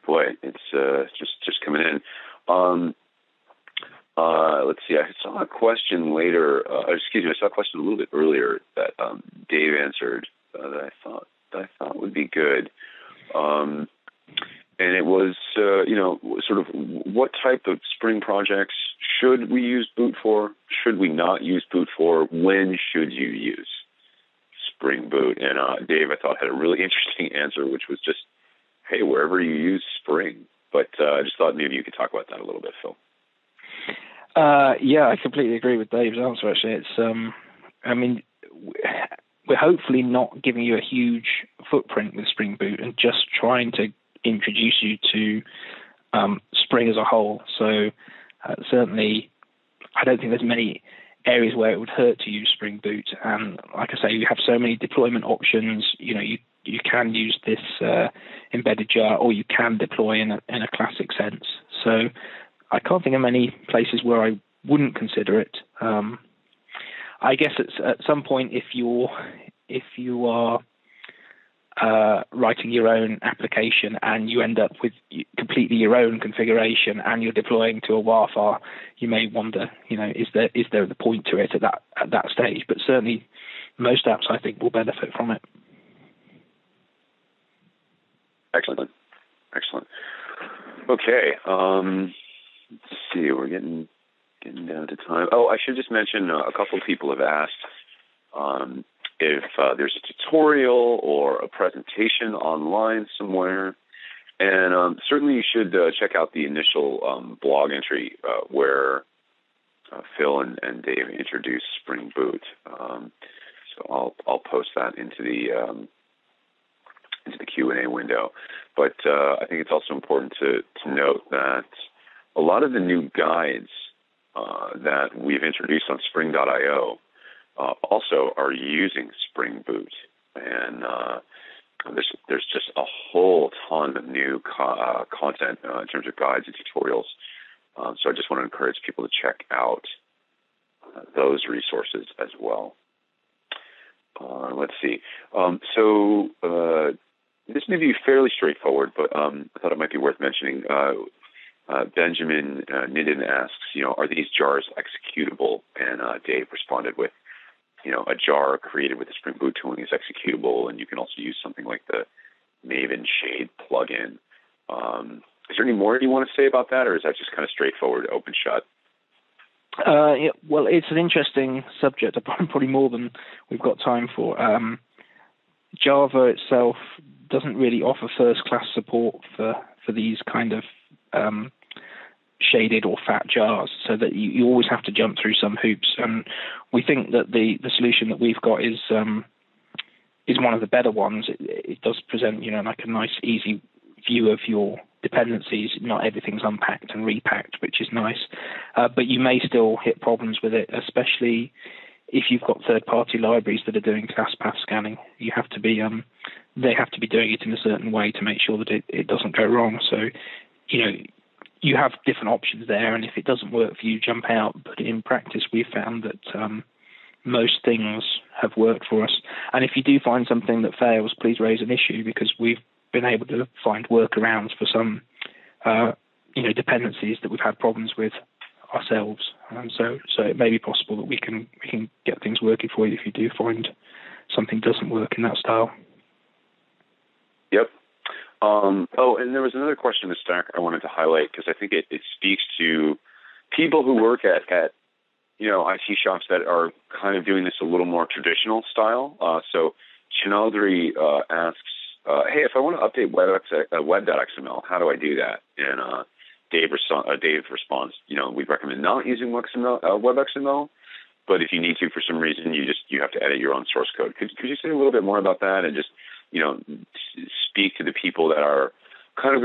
Boy, it's just coming in. Let's see. I saw a question later. I saw a question a little bit earlier that Dave answered that I thought would be good. And it was, sort of what type of Spring projects should we use Boot for? Should we not use Boot for? When should you use Spring Boot? And Dave, I thought, had a really interesting answer, which was just, hey, wherever you use Spring. But I just thought maybe you could talk about that a little bit, Phil. Yeah, I completely agree with Dave's answer, actually. It's, we're hopefully not giving you a huge footprint with Spring Boot and just trying to introduce you to Spring as a whole. So certainly, I don't think there's many areas where it would hurt to use Spring Boot. And like I say, you have so many deployment options. You can use this embedded jar, or you can deploy in a classic sense. So I can't think of many places where I wouldn't consider it. I guess at some point, if you are writing your own application and you end up with completely your own configuration and you're deploying to a WAFR, you may wonder, is there the point to it at that stage? But certainly, most apps I think will benefit from it. Excellent. Okay. Let's see. We're getting down to time. Oh, I should just mention a couple of people have asked if there's a tutorial or a presentation online somewhere. And certainly you should check out the initial blog entry where Phil and Dave introduced Spring Boot. So I'll post that into the Q&A window. But I think it's also important to note that a lot of the new guides that we've introduced on Spring.io also are using Spring Boot, and there's just a whole ton of new content in terms of guides and tutorials. So I just want to encourage people to check out those resources as well. Let's see. So this may be fairly straightforward, but I thought it might be worth mentioning. Benjamin Nidin asks, are these jars executable? And Dave responded with, a jar created with the Spring Boot tooling is executable, and you can also use something like the Maven Shade plugin. Is there any more you want to say about that, or is that just kind of straightforward, open shut? Yeah, well, it's an interesting subject, probably more than we've got time for. Java itself doesn't really offer first-class support for these kind of shaded or fat jars, so that you always have to jump through some hoops. And we think that the solution that we've got is one of the better ones. It does present, like a nice, easy view of your dependencies. Not everything's unpacked and repacked, which is nice. But you may still hit problems with it, especially if you've got third-party libraries that are doing class path scanning. You have to be they have to be doing it in a certain way to make sure that it doesn't go wrong. So, you have different options there, and if it doesn't work for you, jump out. But in practice, we've found that most things have worked for us. And if you do find something that fails, please raise an issue, because we've been able to find workarounds for some, dependencies that we've had problems with ourselves. And so it may be possible that we can get things working for you if you do find something doesn't work in that style. Yep. And there was another question in the stack I wanted to highlight, because I think it speaks to people who work at IT shops that are kind of doing this a little more traditional style. So Chinaldri asks, hey, if I want to update web.xml, how do I do that? And Dave responds, we recommend not using WebXML, but if you need to for some reason, you have to edit your own source code. Could you say a little bit more about that and just speak to the people that are kind of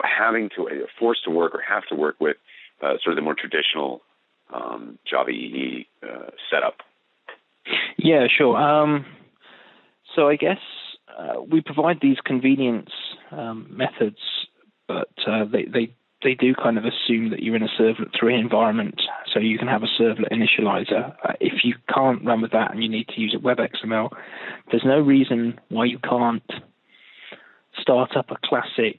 having to forced to work or have to work with sort of the more traditional Java EE setup? Yeah, sure. So I guess we provide these convenience methods, but they do kind of assume that you're in a Servlet 3 environment, so you can have a Servlet initializer. If you can't run with that and you need to use a WebXML, there's no reason why you can't start up a classic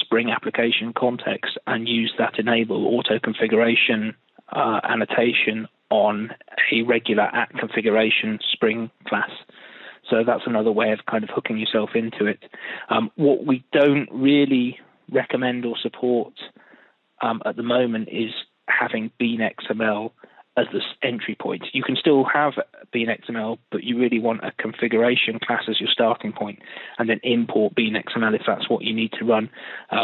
Spring application context and use that enable auto-configuration annotation on a regular @configuration Spring class. So that's another way of kind of hooking yourself into it. What we don't really recommend or support at the moment is having Bean XML as the entry point. You can still have Bean XML, but you really want a configuration class as your starting point, and then import Bean XML if that's what you need to run.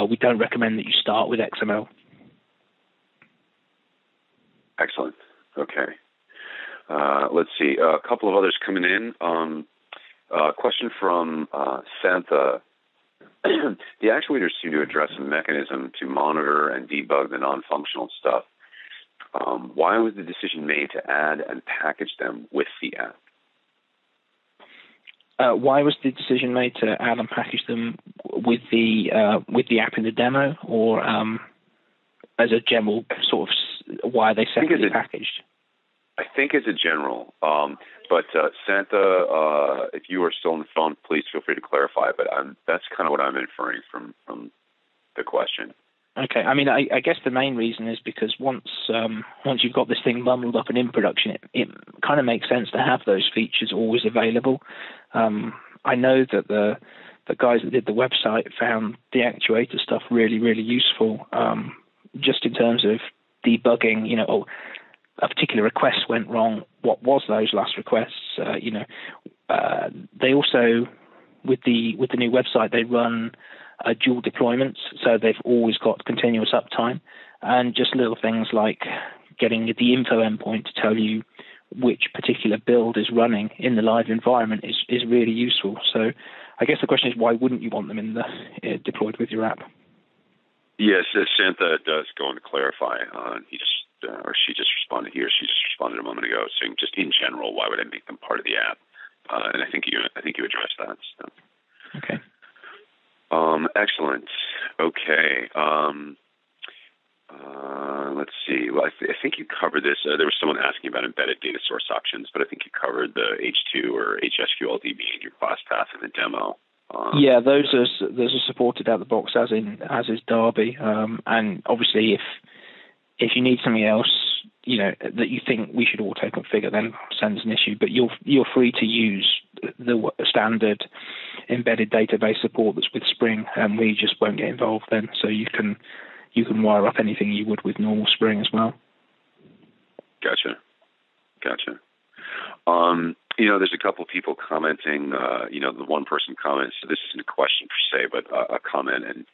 We don't recommend that you start with XML. Excellent. Okay. Let's see. A couple of others coming in. Question from Santha. The actuators seem to address a mechanism to monitor and debug the non-functional stuff. Why was the decision made to add and package them with the app? Why was the decision made to add and package them with the app in the demo, or as a general sort of why are they separately packaged? I think as a general, but Santa, if you are still on the phone, please feel free to clarify. But that's kind of what I'm inferring from the question. Okay, I mean, I guess the main reason is because once you've got this thing bundled up and in production, it kind of makes sense to have those features always available. I know that the guys that did the website found the Actuator stuff really, really useful, just in terms of debugging. A particular request went wrong. What was those last requests? They also, with the new website, they run dual deployments, so they've always got continuous uptime, and just little things like getting the info endpoint to tell you which particular build is running in the live environment is really useful. So I guess the question is, why wouldn't you want them in the deployed with your app? Yes, Santa does go on to clarify. She just responded a moment ago, saying just in general, why would I make them part of the app? And I think you addressed that. So. Okay. Excellent. Okay. Let's see. Well, I think you covered this. There was someone asking about embedded data source options, but I think you covered the H2 or HSQLDB in your class path in the demo. Yeah, those are supported out the box as is Derby, and obviously if you need something else, that you think we should auto configure, then send us an issue. But you're free to use the standard embedded database support that's with Spring, and we just won't get involved then. So you can wire up anything you would with normal Spring as well. Gotcha. There's a couple of people commenting. The one person comments. So this isn't a question per se, but a comment, and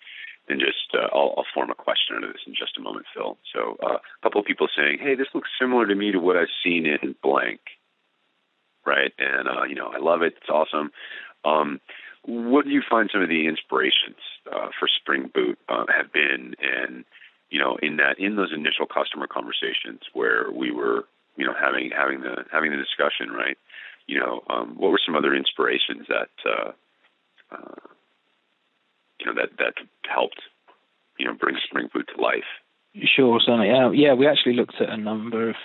just I'll form a question out of this in just a moment, Phil. So a couple of people saying, "Hey, this looks similar to me to what I've seen in blank," right? And I love it. It's awesome. What do you find some of the inspirations for Spring Boot have been, and in those initial customer conversations where we were having the discussion, right? What were some other inspirations that that helped bring Spring Boot to life? Sure, certainly. Yeah, we actually looked at a number of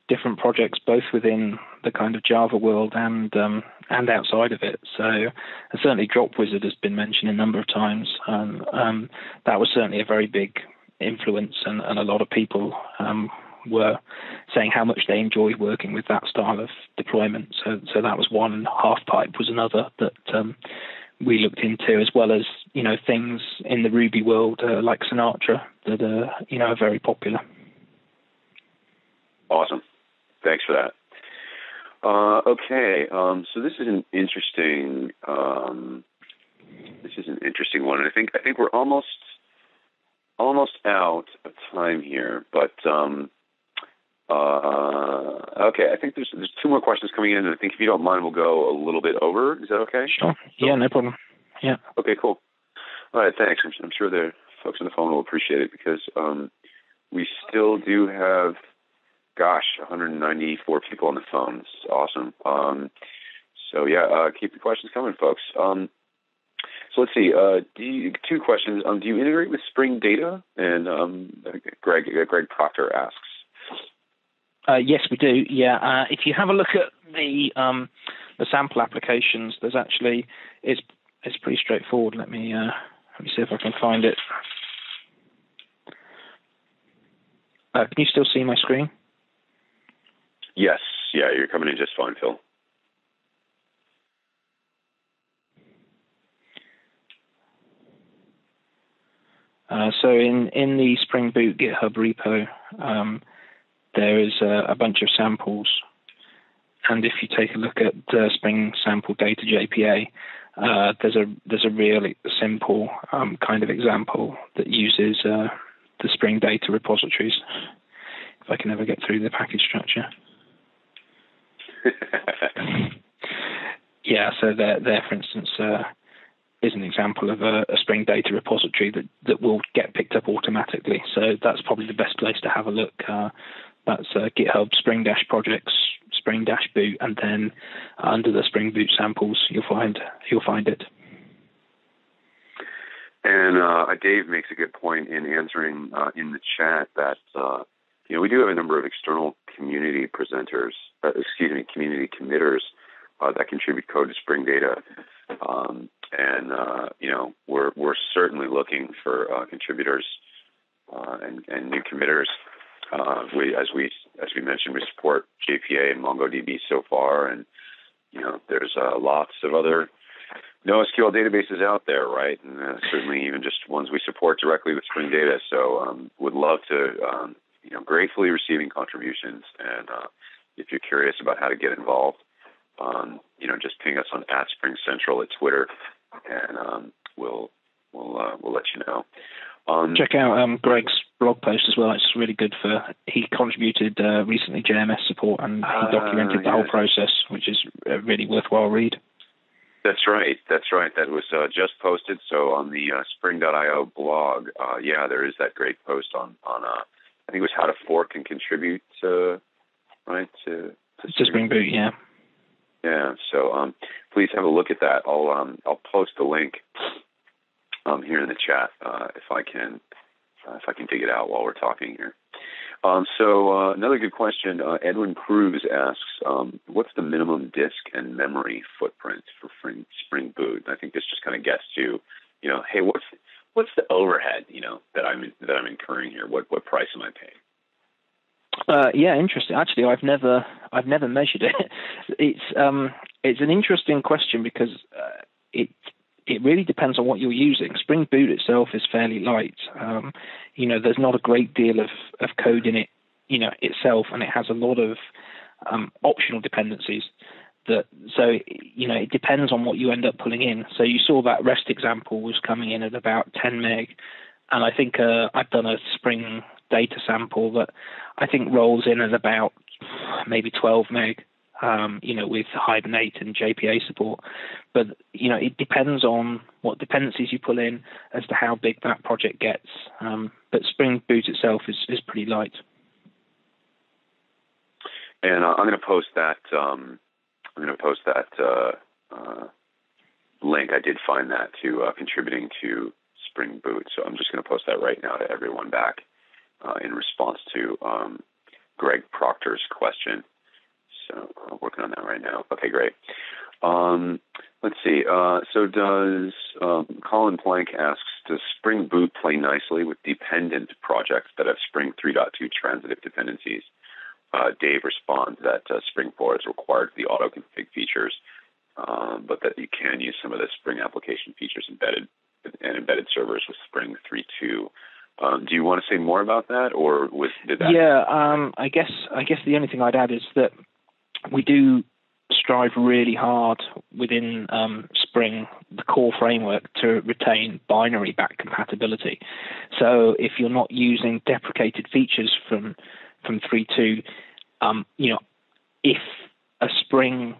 different projects, both within the kind of Java world and outside of it. So certainly Drop Wizard has been mentioned a number of times. That was certainly a very big influence, and a lot of people were saying how much they enjoyed working with that style of deployment. So that was one, and Halfpipe was another that we looked into, as well as things in the Ruby world like Sinatra that are very popular. Awesome. Thanks for that. Okay, so this is an interesting one, and I think we're almost out of time here. But okay, I think there's two more questions coming in, and I think if you don't mind, we'll go a little bit over. Is that okay? Sure. Yeah, no problem. Yeah. Okay, cool. All right, thanks. I'm sure the folks on the phone will appreciate it because we still do have, 194 people on the phone. This is awesome. So yeah, keep the questions coming, folks. So let's see. Two questions. Do you integrate with Spring Data? And Greg Proctor asks. Yes, we do. Yeah. If you have a look at the sample applications, there's actually it's pretty straightforward. Let me see if I can find it. Can you still see my screen? Yes. Yeah, you're coming in just fine, Phil. So in the Spring Boot GitHub repo, there is a bunch of samples, and if you take a look at Spring Sample Data JPA, there's a really simple kind of example that uses the Spring Data repositories. If I can ever get through the package structure. Yeah, so there, for instance, is an example of a Spring Data repository that will get picked up automatically. So that's probably the best place to have a look. That's GitHub Spring-projects, Spring-boot, and then under the Spring Boot samples, you'll find it. And Dave makes a good point in answering in the chat that we do have a number of external community presenters, community committers that contribute code to Spring Data, and we're certainly looking for contributors and new committers. As we mentioned, we support JPA and MongoDB so far, and there's lots of other NoSQL databases out there, right? And certainly even just ones we support directly with Spring Data. So would love to, gratefully receiving contributions. And if you're curious about how to get involved, just ping us on @SpringCentral at Twitter, and we'll let you know. Check out Greg's blog post as well. It's really good he contributed recently JMS support, and he documented the whole process, which is a really worthwhile read. That's right. That was just posted. So on the Spring.io blog, there is that great post on I think it was how to fork and contribute to Spring Boot. Yeah. Yeah. So please have a look at that. I'll post the link here in the chat if I can dig it out while we're talking here. So another good question. Edwin Cruz asks, what's the minimum disk and memory footprint for Spring Boot? And I think this just kind of gets to, hey, what's the overhead, that I'm incurring here? What price am I paying? Yeah, interesting. Actually, I've never measured it. It's an interesting question because it really depends on what you're using. Spring Boot itself is fairly light. There's not a great deal of code in it, itself, and it has a lot of optional dependencies. It depends on what you end up pulling in. So you saw that REST example was coming in at about 10 meg, and I think I've done a Spring Data sample that I think rolls in at about maybe 12 meg. With Hibernate and JPA support. But, it depends on what dependencies you pull in as to how big that project gets. But Spring Boot itself is pretty light. And I'm going to post that. Link. I did find that to contributing to Spring Boot. So I'm just going to post that right now to everyone back in response to Greg Proctor's question. So I'm working on that right now. Okay, great. Let's see. So does Colin Plank asks, does Spring Boot play nicely with dependent projects that have Spring 3.2 transitive dependencies? Dave responds that Spring 4 is required for the autoconfig features, but that you can use some of the Spring application features embedded servers with Spring 3.2 Do you want to say more about that, or did that? Yeah, I guess the only thing I'd add is that we do strive really hard within Spring, the core framework, to retain binary back compatibility. So if you're not using deprecated features from 3.2, if a Spring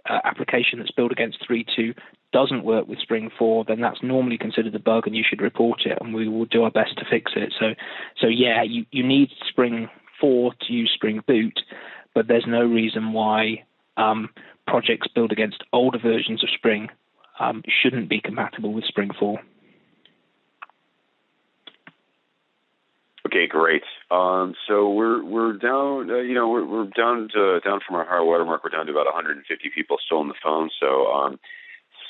application that's built against 3.2 doesn't work with Spring 4, then that's normally considered a bug and you should report it, and we will do our best to fix it. So yeah, you need Spring 4 to use Spring Boot, but there's no reason why projects built against older versions of Spring shouldn't be compatible with Spring 4. Okay, great. So we're down. We're down from our high watermark. We're down to about 150 people still on the phone. So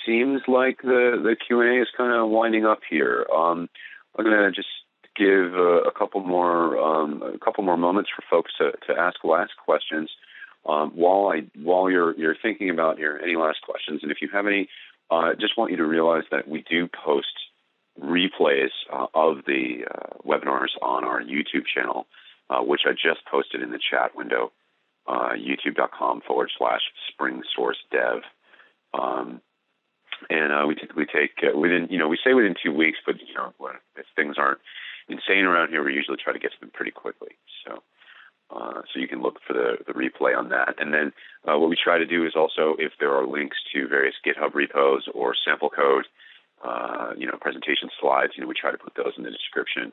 seems like the Q&A is kind of winding up here. I'm gonna just give a couple more moments for folks to ask last questions. While you're thinking about any last questions, and if you have any, just want you to realize that we do post replays of the webinars on our YouTube channel, which I just posted in the chat window, youtube.com/SpringSourceDev. And we typically take we say within 2 weeks, but if things aren't insane around here, we usually try to get to them pretty quickly. So you can look for the replay on that. And then what we try to do is also, if there are links to various GitHub repos or sample code, presentation slides, we try to put those in the description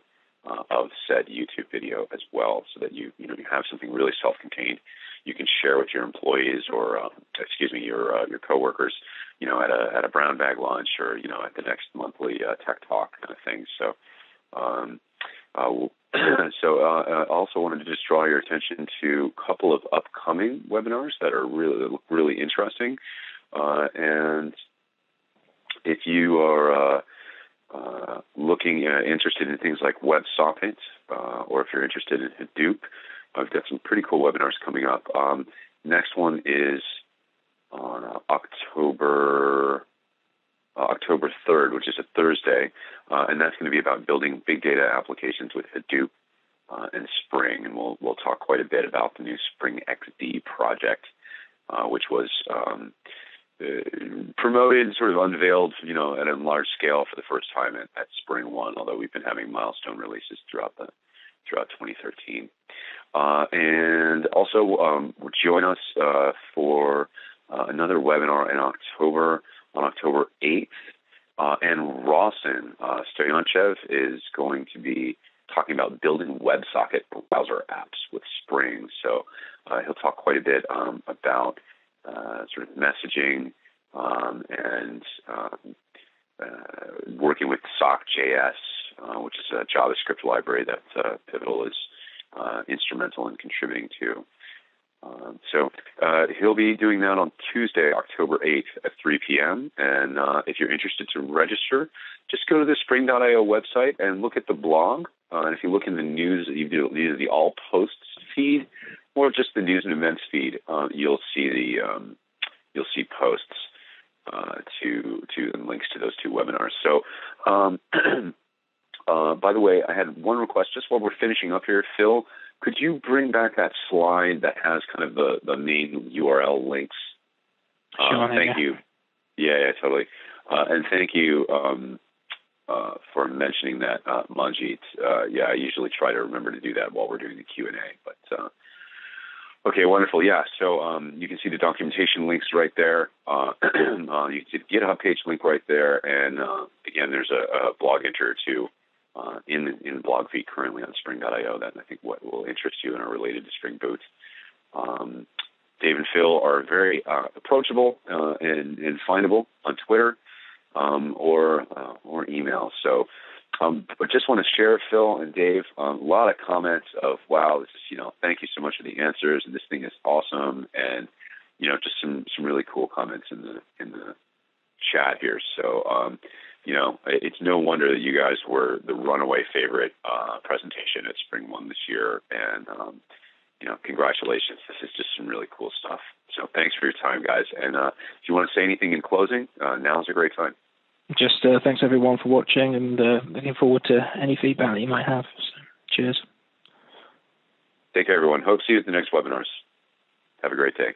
of said YouTube video as well, so that you have something really self-contained you can share with your employees or your coworkers, at a brown bag lunch or at the next monthly tech talk kind of thing. So I also wanted to just draw your attention to a couple of upcoming webinars that are really, really interesting. And if you are interested in things like WebSocket, or if you're interested in Hadoop, I've got some pretty cool webinars coming up. Next one is on October 3rd, which is a Thursday, and that's going to be about building big data applications with Hadoop and Spring, and we'll talk quite a bit about the new Spring XD project, which was promoted, sort of unveiled, at a large scale for the first time at Spring 1, although we've been having milestone releases throughout 2013. And also join us for another webinar in October, on October 8th. And Rawson Stoyanchev is going to be talking about building WebSocket browser apps with Spring. So he'll talk quite a bit about sort of messaging and working with SockJS, which is a JavaScript library that Pivotal is instrumental in contributing to. So he'll be doing that on Tuesday, October 8th at 3 p.m. And if you're interested to register, just go to the Spring.io website and look at the blog. And if you look in the news, either the all posts feed or just the news and events feed, you'll see posts to and links to those two webinars. So, by the way, I had one request just while we're finishing up here, Phil. Could you bring back that slide that has kind of the main URL links? Sure. Thank you. Yeah, totally. And thank you for mentioning that, Manjit. I usually try to remember to do that while we're doing the Q&A. But okay, wonderful. Yeah, so you can see the documentation links right there. You can see the GitHub page link right there. And again, there's a blog enter too. In the blog feed currently on Spring.io that I think what will interest you and are related to Spring Boot. Dave and Phil are very approachable and findable on Twitter or email. So, but just want to share, Phil and Dave, a lot of comments of, wow, this is, thank you so much for the answers, and this thing is awesome, and just some really cool comments in the chat here. So, it's no wonder that you guys were the runaway favorite presentation at Spring 1 this year. And, congratulations. This is just some really cool stuff. So thanks for your time, guys. And if you want to say anything in closing, now is a great time. Just thanks everyone for watching, and looking forward to any feedback that you might have. So, cheers. Take care, everyone. Hope to see you at the next webinars. Have a great day.